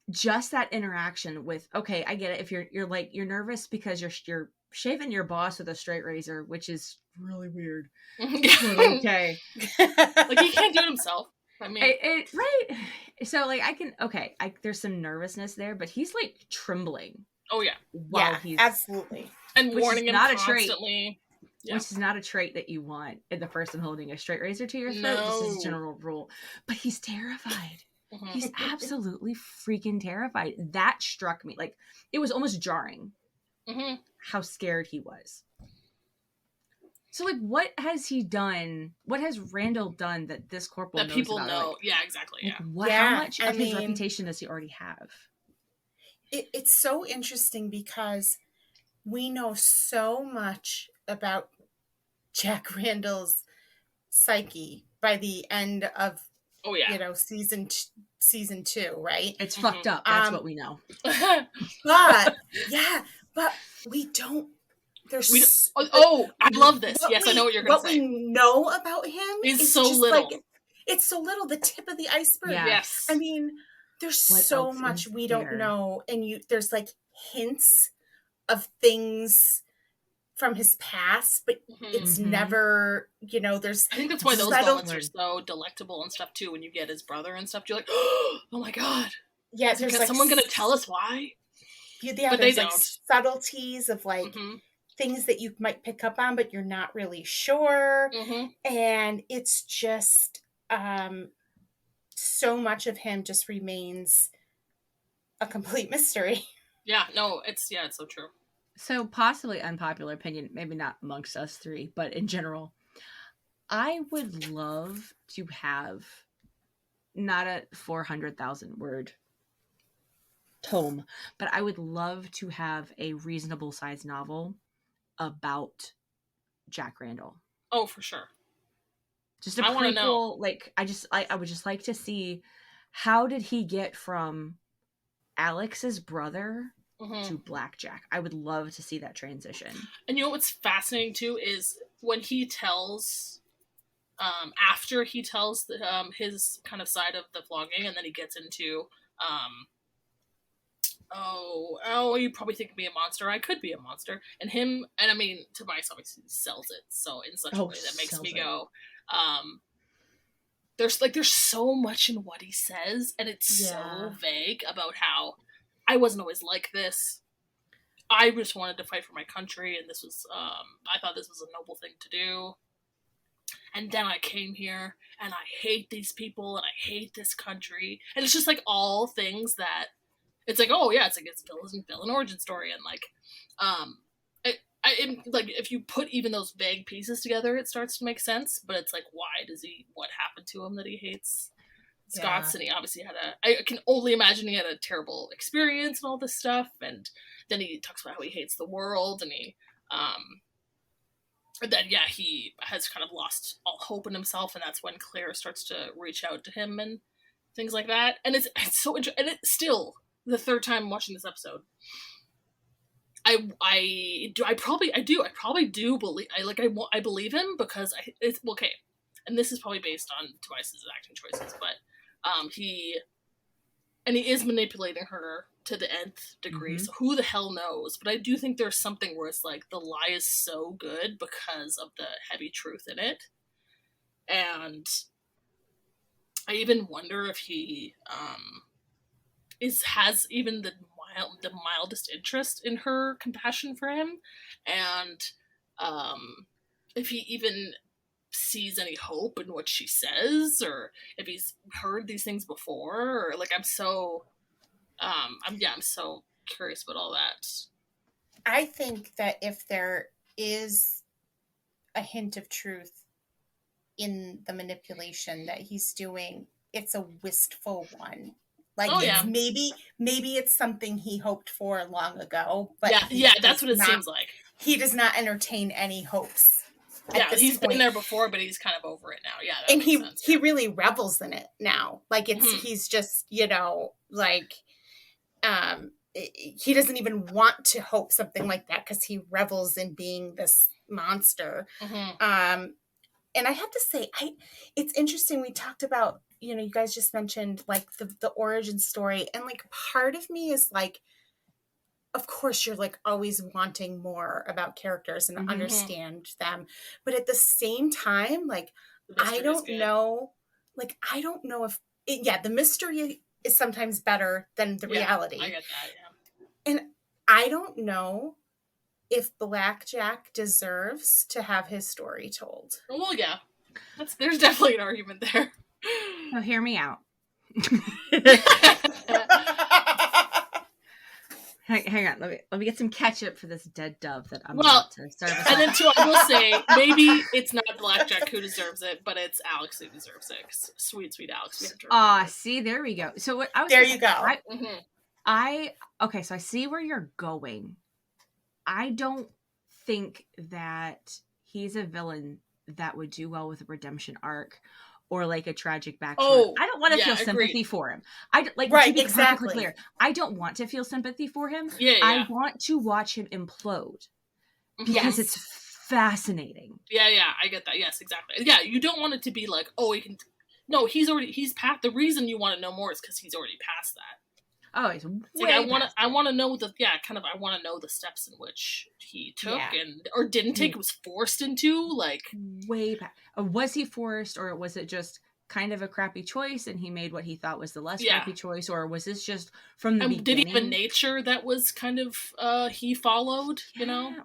just that interaction with, okay, I get it. If you're nervous because you're shaving your boss with a straight razor, which is really weird. Okay. Like, he can't do it himself. I mean, right. So like there's some nervousness there, but he's like trembling. Oh yeah. While he's absolutely. And warning him not constantly. Which is not a trait that you want in the person holding a straight razor to your throat. No. This is a general rule. But he's terrified. He's absolutely freaking terrified. That struck me. Like, it was almost jarring how scared he was. So, like, what has he done? What has Randall done that this corporal knows people about? know? Like, yeah, exactly. Yeah. How much of his reputation does he already have? It's so interesting because we know so much about Jack Randall's psyche by the end of season 2, right? It's fucked up. That's what we know. But we don't. I love this. Yes, I know what you're going to say. What we know about him is so little. It's so little. The tip of the iceberg. Yeah. Yes. I mean, there's so much we don't know, and there's like hints of things from his past, but it's never, there's. I think that's why those moments are so delectable and stuff too. When you get his brother and stuff, you're like, oh my God. Yeah, there's like, someone going to tell us why? Yeah, but there's like subtleties of like things that you might pick up on, but you're not really sure. And it's just so much of him just remains a complete mystery. Yeah, no, it's so true. So possibly unpopular opinion, maybe not amongst us three, but in general, I would love to have not a 400,000 word tome, but I would love to have a reasonable sized novel about Jack Randall. Oh, for sure. Just a prequel. Like, I would just like to see, how did he get from Alex's brother to Blackjack? I would love to see that transition. And you know what's fascinating too is when he tells, after he tells his kind of side of the flogging, and then he gets into, you probably think me a monster. I could be a monster. And I mean, Tobias obviously sells it so in such a way that makes me go, there's so much in what he says, and it's so vague about how I wasn't always like this. I just wanted to fight for my country, and this was, I thought this was a noble thing to do. And then I came here, and I hate these people, and I hate this country. And it's just, like, all things that, it's like, oh, yeah, it's like, it's a villain origin story, and, like, like, if you put even those vague pieces together, it starts to make sense, but it's like, what happened to him that he hates Scots? And he obviously I can only imagine he had a terrible experience and all this stuff, and then he talks about how he hates the world, and he has kind of lost all hope in himself, and that's when Claire starts to reach out to him and things like that. And it's so interesting, and it's still the third time watching this episode. I probably do believe, I believe him, because it's okay, and this is probably based on Tobias's acting choices, but he is manipulating her to the nth degree, so who the hell knows? But I do think there's something where it's like the lie is so good because of the heavy truth in it, and I even wonder if he has even the mildest interest in her compassion for him, and if he even sees any hope in what she says, or if he's heard these things before, or like I'm so curious about all that. I think that if there is a hint of truth in the manipulation that he's doing, it's a wistful one. Like, maybe it's something he hoped for long ago, but that's what it seems like. He does not entertain any hopes. Yeah, he's been there before, but he's kind of over it now. Yeah, that and makes sense. He really revels in it now. Like, he's just, like, he doesn't even want to hope something like that because he revels in being this monster. And I have to say, it's interesting. We talked about, you guys just mentioned like the origin story, and like part of me is like, of course you're like always wanting more about characters and understand them, but at the same time, like I don't know if the mystery is sometimes better than the reality. I get that. Yeah, and I don't know if Blackjack deserves to have his story told. Well, yeah, there's definitely an argument there. So hear me out. Hang on, let me get some ketchup for this dead dove that I'm about to serve. And then too, I will say, maybe it's not Blackjack who deserves it, but it's Alex who deserves it. Sweet Alex. See, there we go. So what I was there you go. Okay, so I see where you're going. I don't think that he's a villain that would do well with a redemption arc or like a tragic backstory. I don't want to feel sympathy for him. To be perfectly clear, I don't want to feel sympathy for him. I want to watch him implode because it's fascinating. Yeah, I get that. Yes, exactly. Yeah, you don't want it to be like, he can. No, he's past. The reason you want to know more is because he's already past that. Oh, he's way I want to know I want to know the steps in which he took or didn't take, was forced into, like way past. Was he forced, or was it just kind of a crappy choice and he made what he thought was the less crappy choice, or was this just from the beginning? Did he have a nature that was kind of he followed, I'm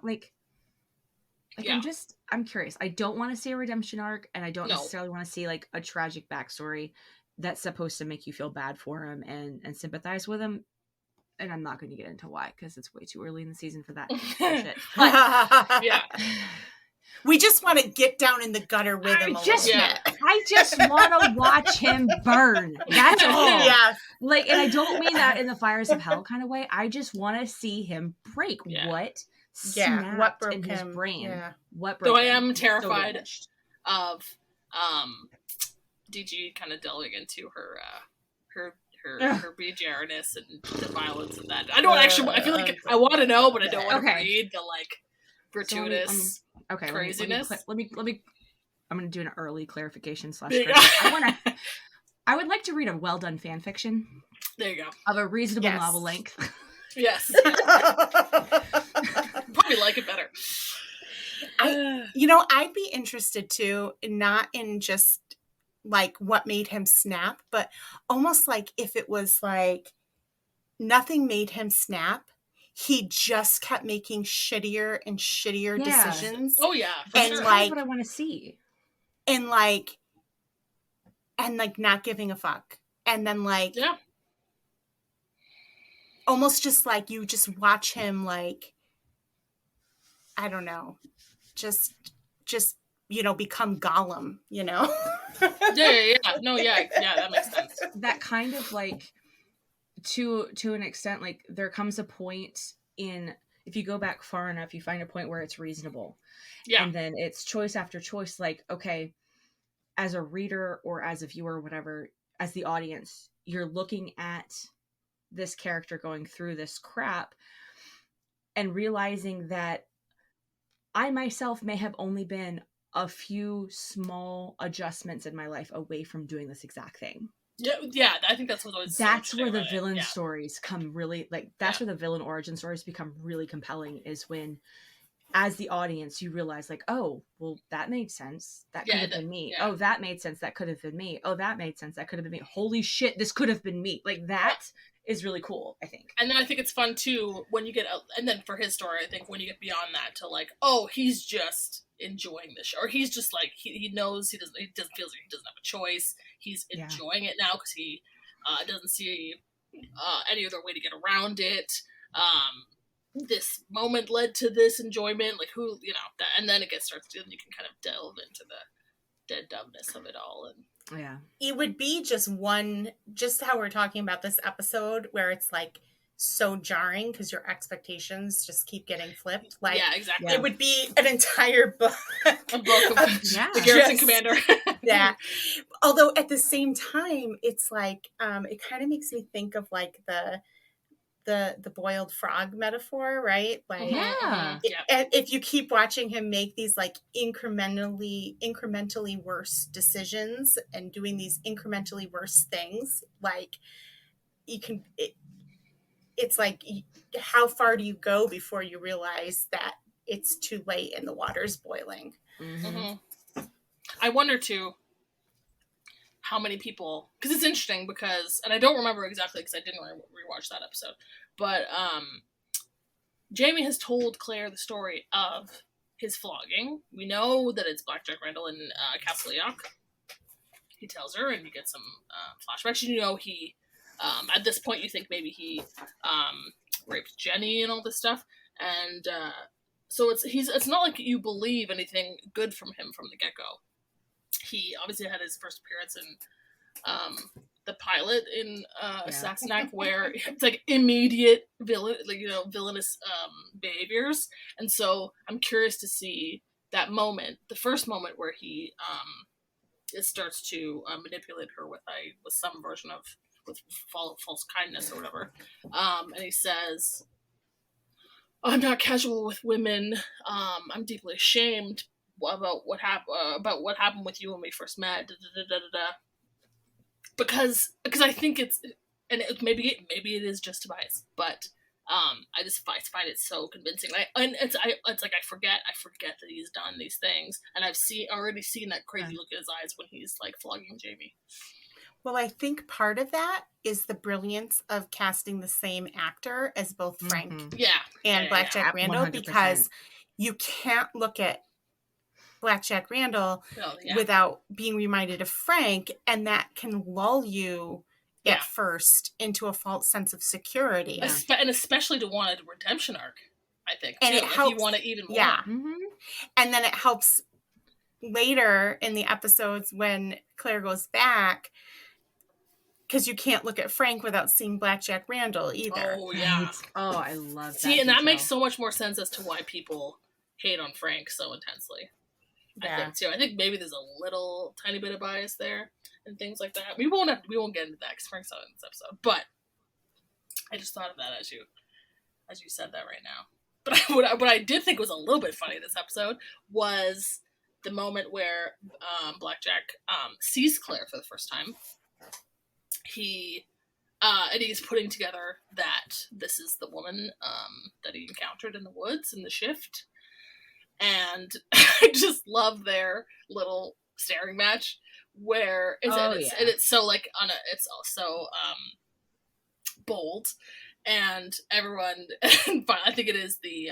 curious. I don't want to see a redemption arc, and I don't necessarily want to see like a tragic backstory that's supposed to make you feel bad for him and sympathize with him. And I'm not going to get into why, because it's way too early in the season for that shit. But, we just want to get down in the gutter with him. I just want to watch him burn. That's all. Yeah. Like, and I don't mean that in the fires of hell kind of way. I just want to see him break. What snapped what broke in his brain? Yeah. What broke him? I am terrified of DG kind of delving into her BJR-ness and the violence of that. I don't actually. I feel like I want to know, but I don't want to read the like gratuitous. Okay, craziness. Let me. I'm going to do an early clarification / There you correction. go. I would like to read a well done fan fiction. There you go. Of a reasonable Yes. novel length. Yes. Probably like it better. I'd be interested too, not in just like what made him snap, but almost like if it was like nothing made him snap. He just kept making shittier and shittier decisions. Oh yeah, for And sure. That's like what I want to see. and like not giving a fuck. And then like Yeah. almost just like you just watch him like, I don't know, just become Gollum, Yeah. No, yeah, that makes sense. That kind of like to an extent, like there comes a point in, if you go back far enough, you find a point where it's reasonable. Yeah. And then it's choice after choice, like, okay, as a reader or as a viewer, whatever, as the audience, you're looking at this character going through this crap and realizing that I myself may have only been a few small adjustments in my life away from doing this exact thing. Yeah, I think that's what always. That's so where the about villain it. stories come really, like, that's where the villain origin stories become really compelling, is when, as the audience, you realize, like, oh, well, that made sense. That could have been me. Yeah. Oh, that made sense. That could have been me. Oh, that made sense. That could have been me. Holy shit, this could have been me. Like, that is really cool, I think. And then I think it's fun, too, when you get, and then for his story, I think when you get beyond that to, like, oh, he's just enjoying the show, or he's just like, he knows he doesn't feel like he doesn't have a choice. He's enjoying it now because he doesn't see any other way to get around it. This moment led to this enjoyment, like who, that, and then starts to, you can kind of delve into the dead dumbness of it all. And it would be just how we're talking about this episode, where it's like so jarring because your expectations just keep getting flipped. Like, yeah, exactly. It would be an entire book. A book of the Garrison Commander. Yeah. Although at the same time, it's like, it kind of makes me think of like the boiled frog metaphor, right? Like, if you keep watching him make these like incrementally worse decisions and doing these incrementally worse things, like you can, it's like, how far do you go before you realize that it's too late and the water's boiling? Mm-hmm. I wonder too how many people, because it's interesting because, and I don't remember exactly because I didn't rewatch that episode, but Jamie has told Claire the story of his flogging. We know that it's Black Jack Randall and Capleoc. He tells her, and you get some flashbacks. He at this point you think maybe he raped Jenny and all this stuff, and so it's not like you believe anything good from him from the get-go. He obviously had his first appearance in the pilot in Sassenach, where it's like immediate villainous behaviors, and so I'm curious to see that moment, the first moment where he starts to manipulate her with some version of false kindness or whatever, and he says, "I'm not casual with women. I'm deeply ashamed about what happened with you when we first met." Because I think it's, and maybe it is just Tobias, but I just find it so convincing. It's like I forget that he's done these things, and I've already seen that crazy look in his eyes when he's like flogging Jamie. Well, I think part of that is the brilliance of casting the same actor as both Frank and Black Jack Randall, 100%. Because you can't look at Black Jack Randall without being reminded of Frank, and that can lull you at first into a false sense of security. And especially to want a redemption arc, I think. And too, it helps, if you want it even more. Yeah. Mm-hmm. And then it helps later in the episodes when Claire goes back, because you can't look at Frank without seeing Black Jack Randall either. Oh, yeah. Right. Oh, I love that. See, and that makes so much more sense as to why people hate on Frank so intensely. I think too. I think maybe there's a little tiny bit of bias there and things like that. We won't get into that because Frank's not in this episode. But I just thought of that as you said that right now. But what I did think was a little bit funny in this episode was the moment where Blackjack sees Claire for the first time. And he's putting together that this is the woman that he encountered in the woods in the shift. And I just love their little staring match where it's so like it's also bold, and everyone, I think it is the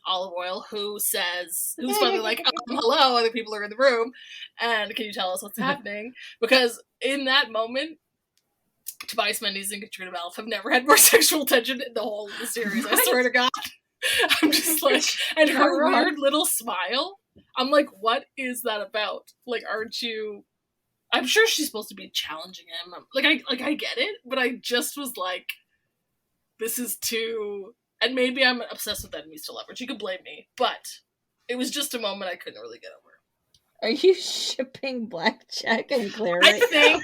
Olive Oil who's finally like, hello, other people are in the room, and can you tell us what's happening? Because in that moment, Tobias Menzies and Katrina Balfe have never had more sexual tension in the whole of the series. I swear to God. I'm just like, and her weird little smile, I'm like, what is that about? Like, aren't you? I'm sure she's supposed to be challenging him. I get it, but I just was like, this is too. And maybe I'm obsessed with enemies to lovers. You could blame me, but it was just a moment I couldn't really get over. Are you shipping Blackjack and Claire? I think.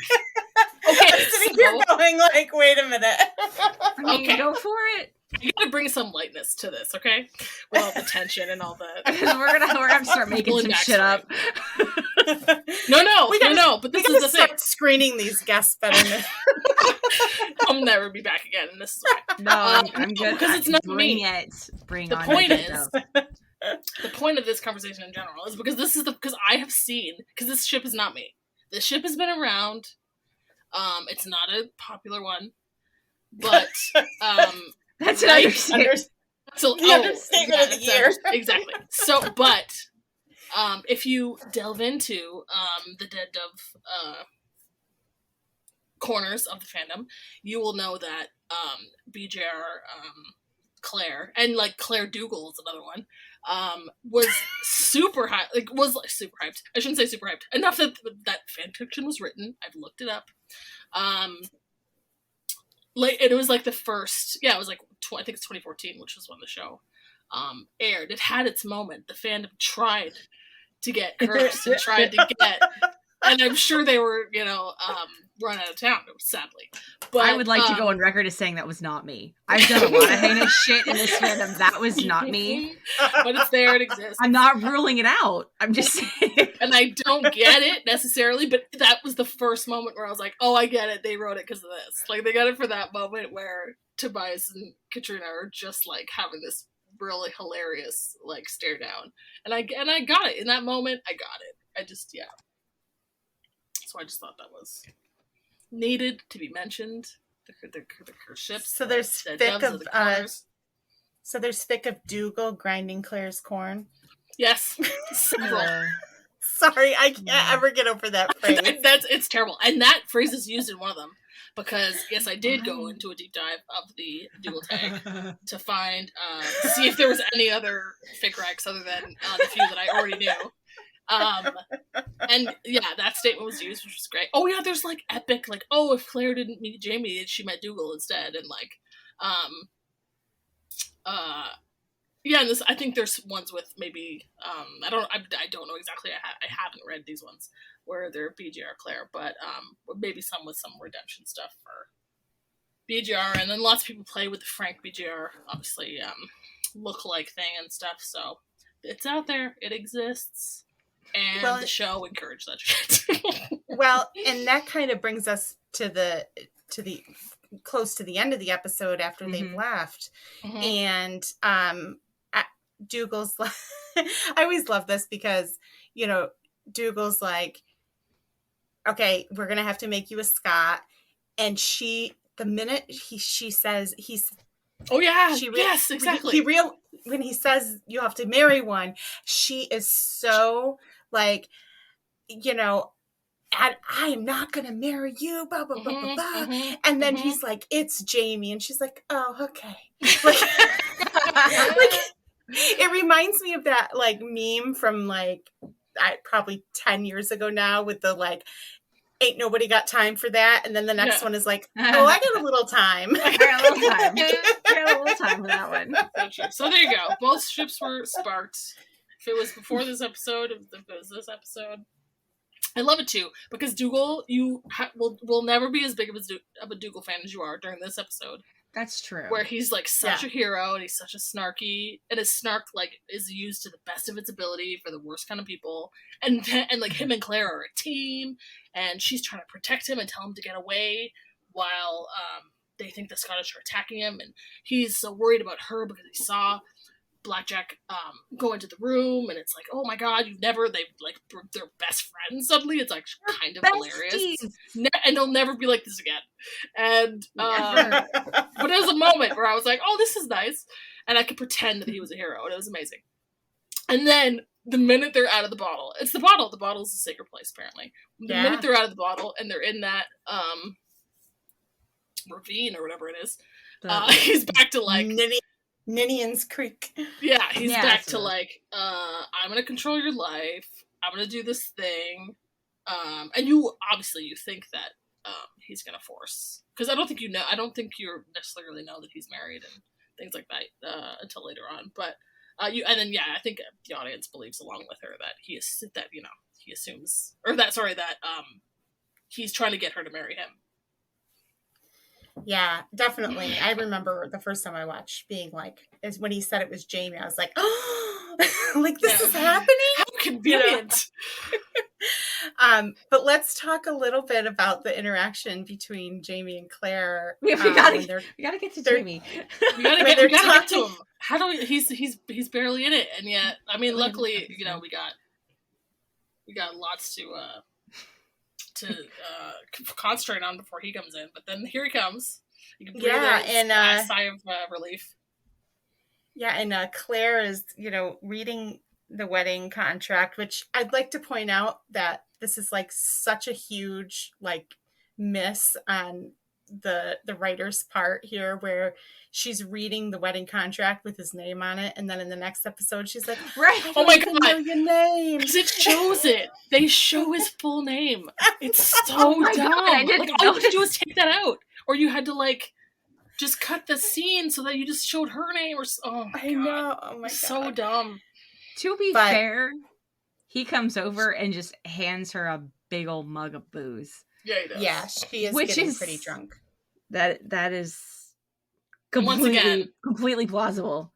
Okay, so you're going like, wait a minute. Okay, go for it. You gotta bring some lightness to this, okay? With all the tension and all the. we're gonna start making some shit up. No. But this is the thing. Screening these guests better. I'll never be back again, and this is why. No, I'm good because it's not bring me. Bring the on point it, is. The point of this conversation in general is because because I have seen, because this ship is not me. This ship has been around. It's not a popular one, but that's an understatement. So understatement of the year. Exactly. So, but if you delve into the dead dove corners of the fandom, you will know that BJR Claire, and like Claire Dougal is another one, was super super hyped. I shouldn't say super hyped. Enough that fan fiction was written. I've looked it up. It was like the first. Yeah, it was like I think it's 2014, which was when the show aired. It had its moment. The fandom tried to get cursed and tried to get, and I'm sure they were, run out of town, sadly. But I would like to go on record as saying that was not me. I've done a lot of heinous shit in this fandom. That was not me. But it's there, it exists. I'm not ruling it out. I'm just saying. And I don't get it necessarily, but that was the first moment where I was like, oh, I get it. They wrote it because of this. Like, they got it for that moment where Tobias and Katrina are just, like, having this really hilarious, like, stare down. And I got it. In that moment, I got it. So I just thought that was needed to be mentioned. The ships. So there's fic of Dougal grinding Claire's corn. Yes. Sorry, I can't ever get over that phrase. It's terrible. And that phrase is used in one of them. Because, yes, I did go into a deep dive of the Dougal tag to find, to see if there was any other fic recs other than the few that I already knew. And yeah, that statement was used, which was great. Oh yeah, there's like epic, like, oh, if Claire didn't meet Jamie, she met Dougal instead, and like, yeah, and this, I think there's ones with maybe, I don't know exactly. I haven't read these ones where they're BGR Claire, but maybe some with some redemption stuff for BGR, and then lots of people play with the Frank BGR, obviously, look-alike thing and stuff. So it's out there, it exists. And the show encouraged that shit. Well, and that kind of brings us to the close to the end of the episode after they've left. And Dougal's like, I always love this because, Dougal's like, okay, we're going to have to make you a Scot. And the minute she says oh yeah, yes, exactly. When he says you have to marry one, she is so like, I am not going to marry you, blah, blah, blah, blah, blah. And then he's like, it's Jamie. And she's like, oh, okay. Like, it reminds me of that like meme from like, probably 10 years ago now with the like, ain't nobody got time for that. And then the next one is like, oh, I got a little time. I got a little time. I got a little time for that one. So there you go. Both ships were sparked. If it was before this episode, if it was this episode. I love it too, because Dougal, you will never be as big of a Dougal fan as you are during this episode. That's true. Where he's like such a hero and he's such a snarky, and his snark like is used to the best of its ability for the worst kind of people. And like him and Claire are a team, and she's trying to protect him and tell him to get away while they think the Scottish are attacking him, and he's so worried about her because he saw Blackjack go into the room, and it's like, oh my god, they're best friends suddenly. It's like kind of hilarious, and they'll never be like this again. And but there was a moment where I was like, oh, this is nice, and I could pretend that he was a hero, and it was amazing. And then the minute they're out of the bottle, it's the bottle. The bottle's a sacred place, apparently. The minute they're out of the bottle and they're in that ravine or whatever it is, he's back to like Ninian's Creek. Yeah, he's back to like, I'm gonna control your life. I'm gonna do this thing. And you think that he's gonna force, because I don't think you you necessarily know that he's married and things like that until later on. But I think the audience believes along with her that he assumes, or that he's trying to get her to marry him. Yeah, definitely. I remember the first time I watched being like, is when he said it was Jamie, I was like, oh, like this is happening? How convenient. But let's talk a little bit about the interaction between Jamie and Claire. We gotta get to Jamie. We gotta get to him. How do we, he's barely in it, and yet, I mean, luckily, we got lots to concentrate on before he comes in, but then here he comes. You can breathe a sigh of relief. Yeah, and Claire is, reading the wedding contract, which I'd like to point out that this is like such a huge like miss on the writer's part here, where she's reading the wedding contract with his name on it, and then in the next episode she's like, right, oh my god, know your name, because it shows it. They show his full name. It's so dumb. God, like all you had to do was take that out, or you had to like just cut the scene so that you just showed her name. Or I know, oh my god, so dumb. To be fair, he comes over and just hands her a big old mug of booze. Yeah, he does. Yeah, she is getting pretty drunk. That is completely plausible.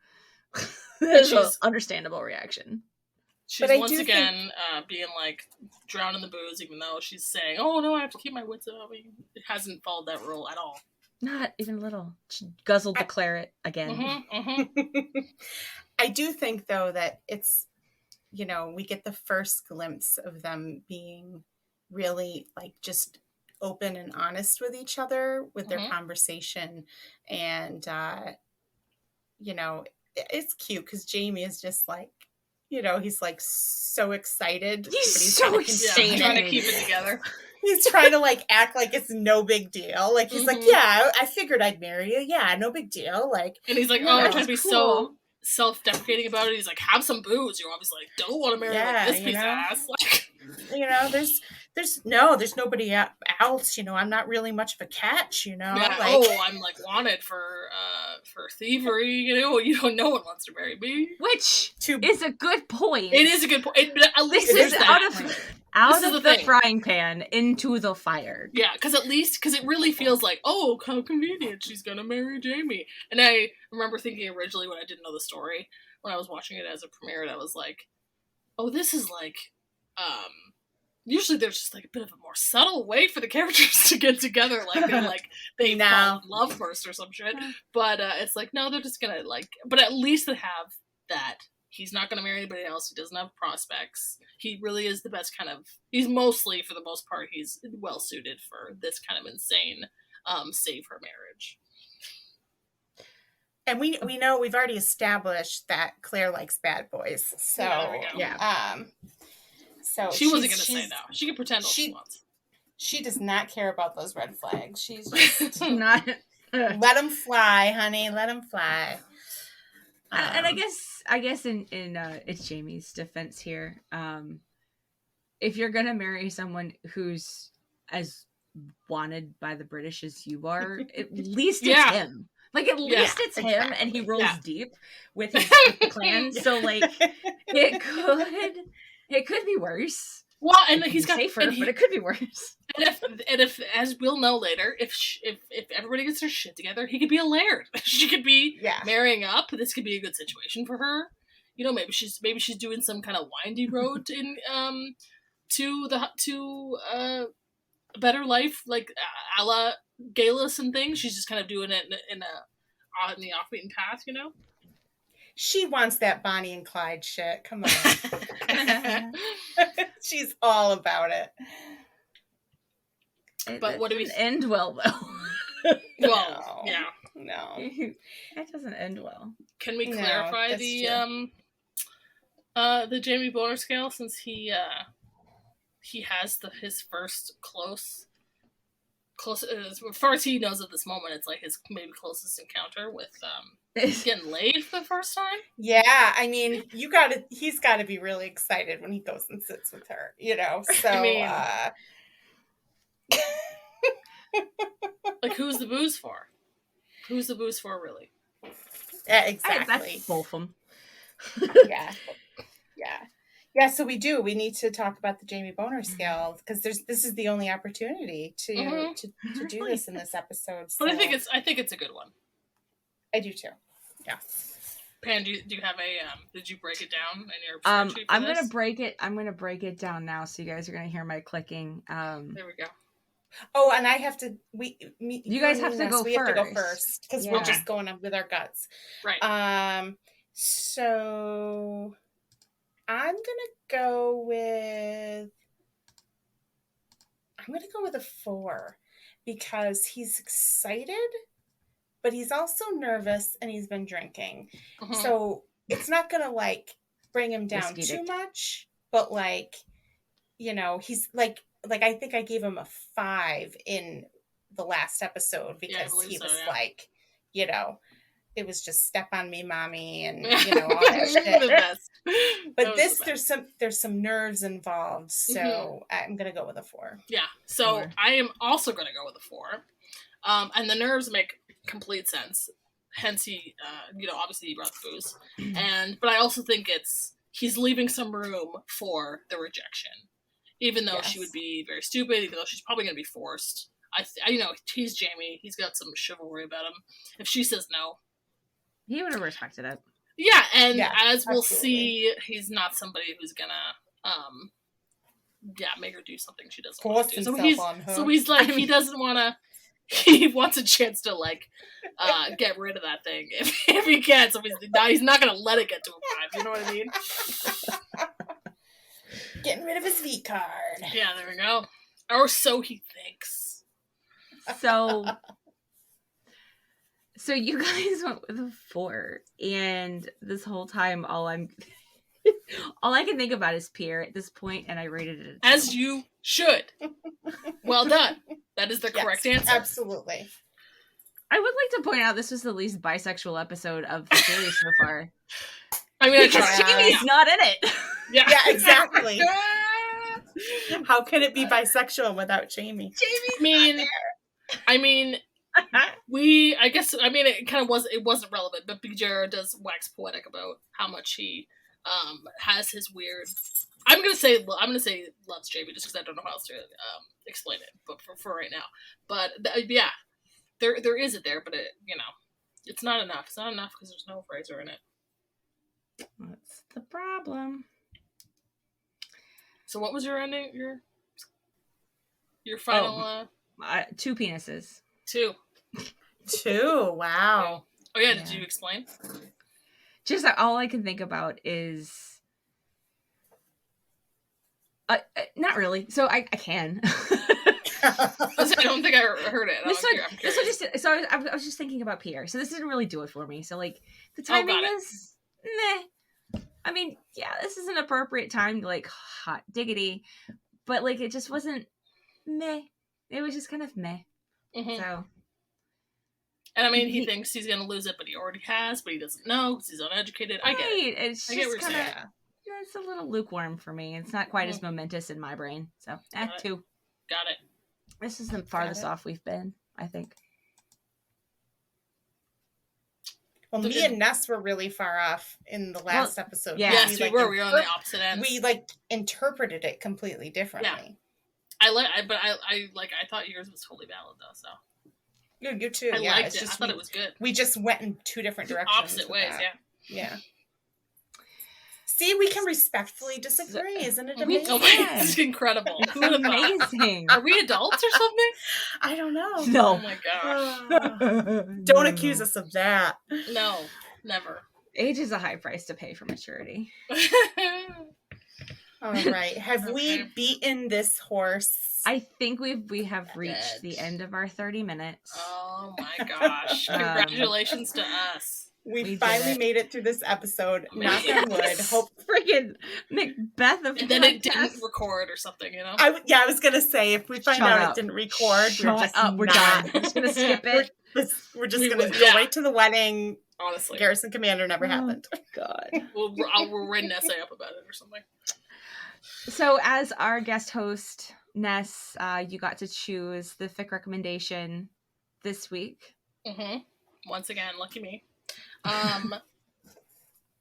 That's an understandable reaction. She's once again being like drowned in the booze, even though she's saying, "Oh no, I have to keep my wits about me." It hasn't followed that rule at all. Not even a little. She guzzled the claret again. I do think though that it's, we get the first glimpse of them being really like just open and honest with each other with their conversation, and it's cute because Jamie is just like, he's like so excited. He's so excited, trying to keep it together. He's trying to like act like it's no big deal. Like he's like, yeah, I figured I'd marry you. Yeah, no big deal. Like, and he's like, I'm trying to be so self-deprecating about it. He's like, have some booze. You're obviously like, don't want to marry like this piece of ass. Like, there's nobody else. I'm not really much of a catch. Yeah, I'm like wanted for thievery. No one wants to marry me. Which is a good point. It is a good point. At least this is out of the frying pan into the fire. Yeah, because it really feels like, oh, how convenient, she's gonna marry Jamie. And I remember thinking originally when I didn't know the story, when I was watching it as a premiere, I was like, oh, this is like, usually there's just like a bit of a more subtle way for the characters to get together, like they fall in love first or some shit. But it's like, no, they're just gonna like, but at least they have that. He's not going to marry anybody else. He doesn't have prospects. He really is the best kind of... He's mostly, for the most part, he's well-suited for this kind of insane save her marriage. And we know, we've already established that Claire likes bad boys. So, yeah. So she wasn't going to say no. She can pretend all she wants. She does not care about those red flags. She's just... not... Let them fly, honey. Let them fly. And I guess in it's Jamie's defense here. If you're gonna marry someone who's as wanted by the British as you are, at least it's him. Like at least it's him, and he rolls deep with his clan. So like it could be worse. Well, and It could he's be got safer, and he- but it could be worse. And if, as we'll know later, if everybody gets their shit together, he could be a laird. She could be marrying up. This could be a good situation for her. You know, maybe she's doing some kind of windy road in to a better life, like a la Galus and things. She's just kind of doing it on the off beaten path, you know. She wants that Bonnie and Clyde shit. Come on. She's all about it. But what do we end well though? Well, yeah. No. That doesn't end well. Can we clarify the Jamie Boner scale, since he has his first close as far as he knows at this moment, it's like his maybe closest encounter with getting laid for the first time. Yeah, I mean, he's gotta be really excited when he goes and sits with her, you know. So I mean, like, who's the booze for? Who's the booze for, really? Yeah, exactly. That's both of them. Yeah. So we need to talk about the Jamie Boner scale, because this is the only opportunity to do this in this episode. So. But I think it's a good one. I do too. Yeah. Pan, do you have a did you break it down in your spreadsheet I'm gonna break it down now, so you guys are gonna hear my clicking. There we go. Oh, and I have to. You guys have to go first. We have to go first because we're just going up with our guts. Right. So I'm gonna go with a 4, because he's excited, but he's also nervous and he's been drinking. So it's not gonna like bring him down too much, but like, you know, he's like I think I gave him a 5 in the last episode, because he was like, you know, it was just step on me, mommy, and you know, all that shit. The best. But there's some nerves involved, so I'm gonna go with a 4. Yeah. So 4. I am also gonna go with a 4. And the nerves make complete sense. Hence he you know, obviously he brought the booze. But I also think he's leaving some room for the rejection. Even though she would be very stupid, even though she's probably going to be forced. You know, he's Jamie. He's got some chivalry about him. If she says no, he would have respected it. Yeah, and as we'll see, he's not somebody who's gonna, make her do something she doesn't want to do. So he's like, he doesn't want to. He wants a chance to like get rid of that thing if he can. So he's not gonna let it get to a 5. You know what I mean? Getting rid of his V card. Yeah, there we go. Or so he thinks. So you guys went with a 4, and this whole time all I can think about is Pierre at this point, and I rated it as you should. Well done. That is the correct answer. Absolutely. I would like to point out this was the least bisexual episode of the series so far. I mean, because Jamie's not in it. Yeah, exactly. How can it be bisexual without Jamie? Jamie's I mean, it kind of wasn't relevant, but Big Jar does wax poetic about how much he has his weird. I'm gonna say loves Jamie just because I don't know how else to explain it, but for right now. But there is it there, but it, you know, it's not enough. It's not enough because there's no Fraser in it. That's the problem. So what was your ending? Your final? 2 penises. 2. 2. Wow. Oh yeah. Did you explain? Just all I can think about is. Not really. So I can. I don't think I heard it. I was just thinking about Pierre. So this didn't really do it for me. So like the timing was meh. I mean, yeah, this is an appropriate time to like hot diggity, but like it just wasn't meh. It was just kind of meh. Mm-hmm. So. And I mean, he thinks he's gonna lose it, but he already has, but he doesn't know because he's uneducated. I get it. It's just kind of. It's a little lukewarm for me. It's not quite as momentous in my brain. So, 2. Got it. This is the farthest off we've been, I think. Well, me and Ness were really far off in the last episode. Yeah. Yes, we were. We were on the opposite ends. We like interpreted it completely differently. Yeah. I thought yours was totally valid though. So you too. I yeah, liked it's it. just I thought it was good. We just went in two different directions. Opposite ways. Yeah. See, we can respectfully disagree. Isn't it amazing? Oh my, it's incredible. It's amazing. Are we adults or something? I don't know. No. Oh my gosh. Don't accuse us of that. No, never. Age is a high price to pay for maturity. All right. Have we beaten this horse? I think we have reached the end of our 30 minutes. Oh my gosh. Congratulations to us. We finally made it through this episode. Knock on wood. Hope freaking Macbeth of and then it didn't record or something, you know? I was gonna say if we find out it didn't record, we're done. We're just gonna skip it. We're just gonna go right to the wedding. Honestly, Garrison Commander never happened. God, we'll write an essay up about it or something. So, as our guest host, Ness, you got to choose the fic recommendation this week. Mm-hmm. Once again, lucky me.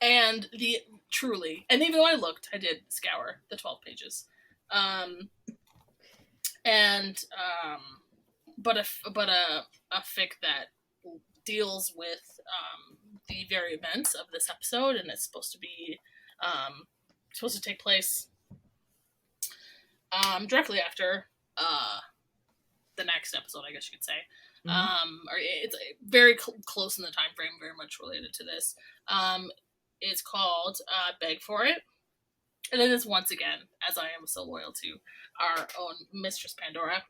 And even though I did scour the 12 pages. But a fic that deals with the very events of this episode, and it's supposed to take place directly after the next episode, I guess you could say. Or it's very close in the time frame, very much related to this. It's called Beg for It. And it is, once again, as I am so loyal to our own Mistress Pandora.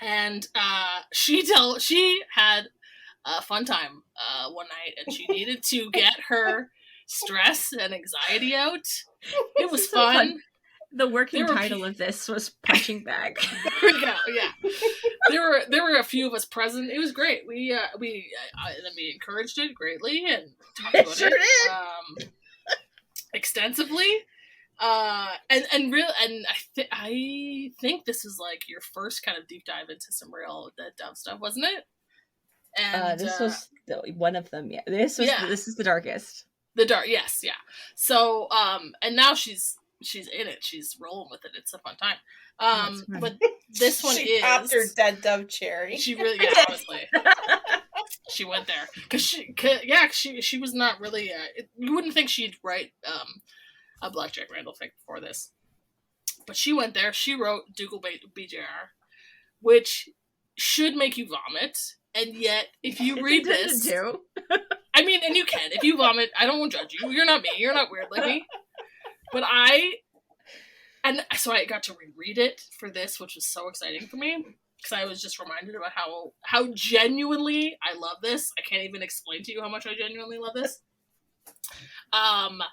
And she had a fun time one night, and she needed to get her stress and anxiety out. It was fun. The working title of this was Punching Bag. There we go. Yeah, there were a few of us present. It was great. We encouraged it greatly and talked about it extensively. I think this was like your first kind of deep dive into some real Dead Dove stuff, wasn't it? And this was one of them. Yeah, this is the darkest. Yes, yeah. So and now she's in it. She's rolling with it. It's a fun time. But this one she popped her Dead Dove cherry. She really, honestly, she went there because she was not really. You wouldn't think she'd write a Black Jack Randall fic before this, but she went there. She wrote Dougal BJR, which should make you vomit, and yet if you read this, I mean, and you can if you vomit. I don't want to judge you. You're not me. You're not weird like me. But so I got to reread it for this, which was so exciting for me because I was just reminded about how genuinely I love this. I can't even explain to you how much I genuinely love this. And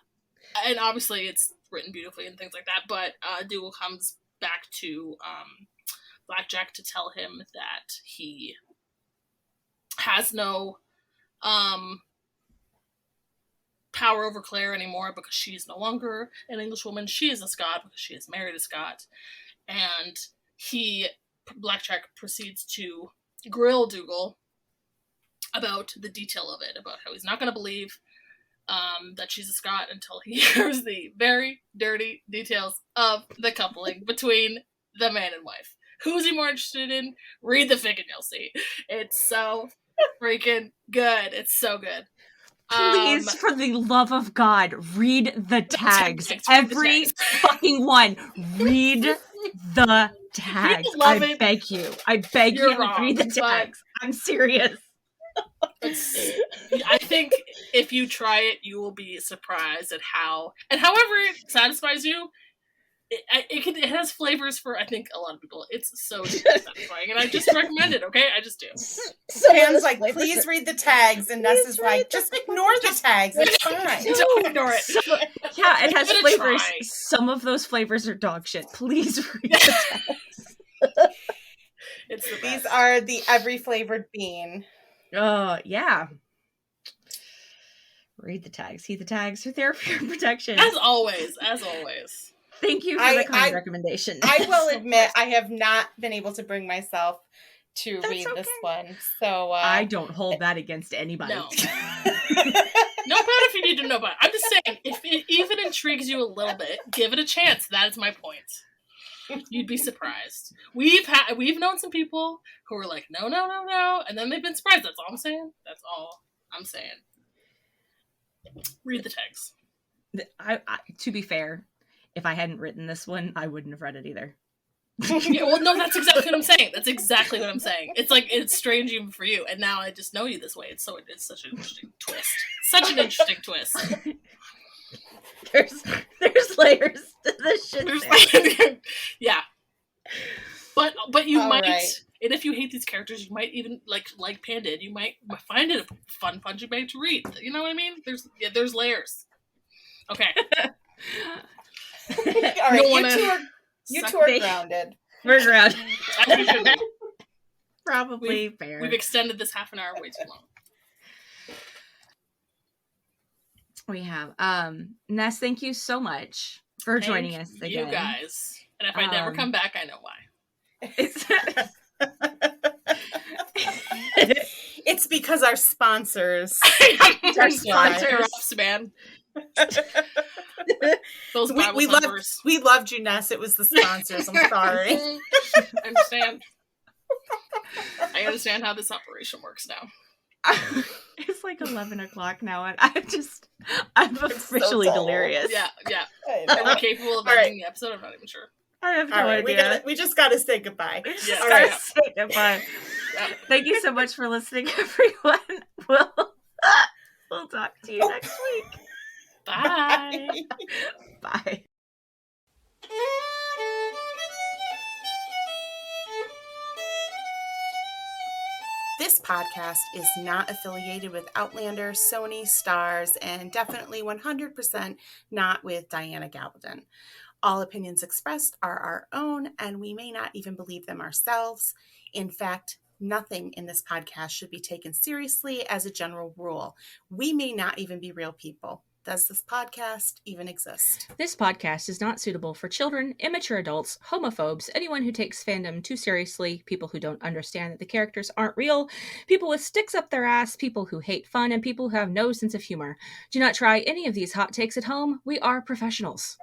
obviously it's written beautifully and things like that. But Dougal comes back to Blackjack to tell him that he has no power over Claire anymore because she is no longer an Englishwoman. She is a Scot because she is married a Scot. And Blackjack proceeds to grill Dougal about the detail of it, about how he's not going to believe that she's a Scot until he hears the very dirty details of the coupling between the man and wife. Who's he more interested in? Read the fic and you'll see. It's so freaking good. It's so good. Please, for the love of God, read the tags. Every fucking one. Read the tags. I beg you. I beg you. Read the tags. I'm serious. I think if you try it, you will be surprised at how, and however it satisfies you, it has flavors for, I think, a lot of people. It's so satisfying, and I just recommend it, okay? I just do. Sam's like, please read the tags, and Ness is like, just ignore the tags. It's fine. Don't ignore it. Yeah, it has flavors. Some of those flavors are dog shit. Please read the tags. These are the every flavored bean. Oh, yeah. Read the tags. Heed the tags for therapy and protection. As always. Thank you for the kind recommendation. I will admit I have not been able to bring myself to That's read this okay. one. So I don't hold that against anybody. No. Know about it if you need to know about it. I'm just saying, if it even intrigues you a little bit, give it a chance. That is my point. You'd be surprised. We've known some people who were like, no, and then they've been surprised. That's all I'm saying. That's all I'm saying. Read the text. I to be fair, if I hadn't written this one, I wouldn't have read it either. Yeah, well, no, that's exactly what I'm saying. That's exactly what I'm saying. It's like, it's strange even for you, and now I just know you this way. It's such an interesting twist. Such an interesting twist. There's layers to this shit. Yeah. But you All might, right. and if you hate these characters, you might even, like Pan did, you might find it a fun punching bag to read. You know what I mean? There's layers. Okay. All right, you two are grounded. We're grounded. As we should be. Probably fair. We've extended this half an hour way too long. We have. Ness, thank you so much for joining us again. You guys. And if I never come back, I know why. It's because our sponsors. Our sponsors, man. Those we loved you, Ness. It was the sponsors. I'm sorry. I understand. I understand how this operation works now. It's like 11 o'clock now, and I'm officially so delirious. Yeah. Am I capable of ending the episode? I'm not even sure. I have no idea. We just gotta say goodbye. Yeah. All right. Say goodbye. Yeah. Thank you so much for listening, everyone. We'll talk to you next week. Bye. Bye. This podcast is not affiliated with Outlander, Sony, Starz, and definitely 100% not with Diana Gabaldon. All opinions expressed are our own, and we may not even believe them ourselves. In fact, nothing in this podcast should be taken seriously as a general rule. We may not even be real people. Does this podcast even exist? This podcast is not suitable for children, immature adults, homophobes, anyone who takes fandom too seriously, people who don't understand that the characters aren't real, people with sticks up their ass, people who hate fun, and people who have no sense of humor. Do not try any of these hot takes at home. We are professionals.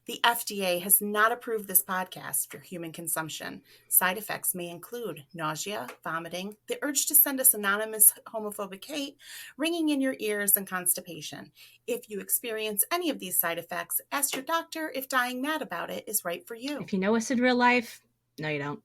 The FDA has not approved this podcast for human consumption. Side effects may include nausea, vomiting, the urge to send us anonymous homophobic hate, ringing in your ears, and constipation. If you experience any of these side effects, ask your doctor if dying mad about it is right for you. If you know us in real life, no, you don't.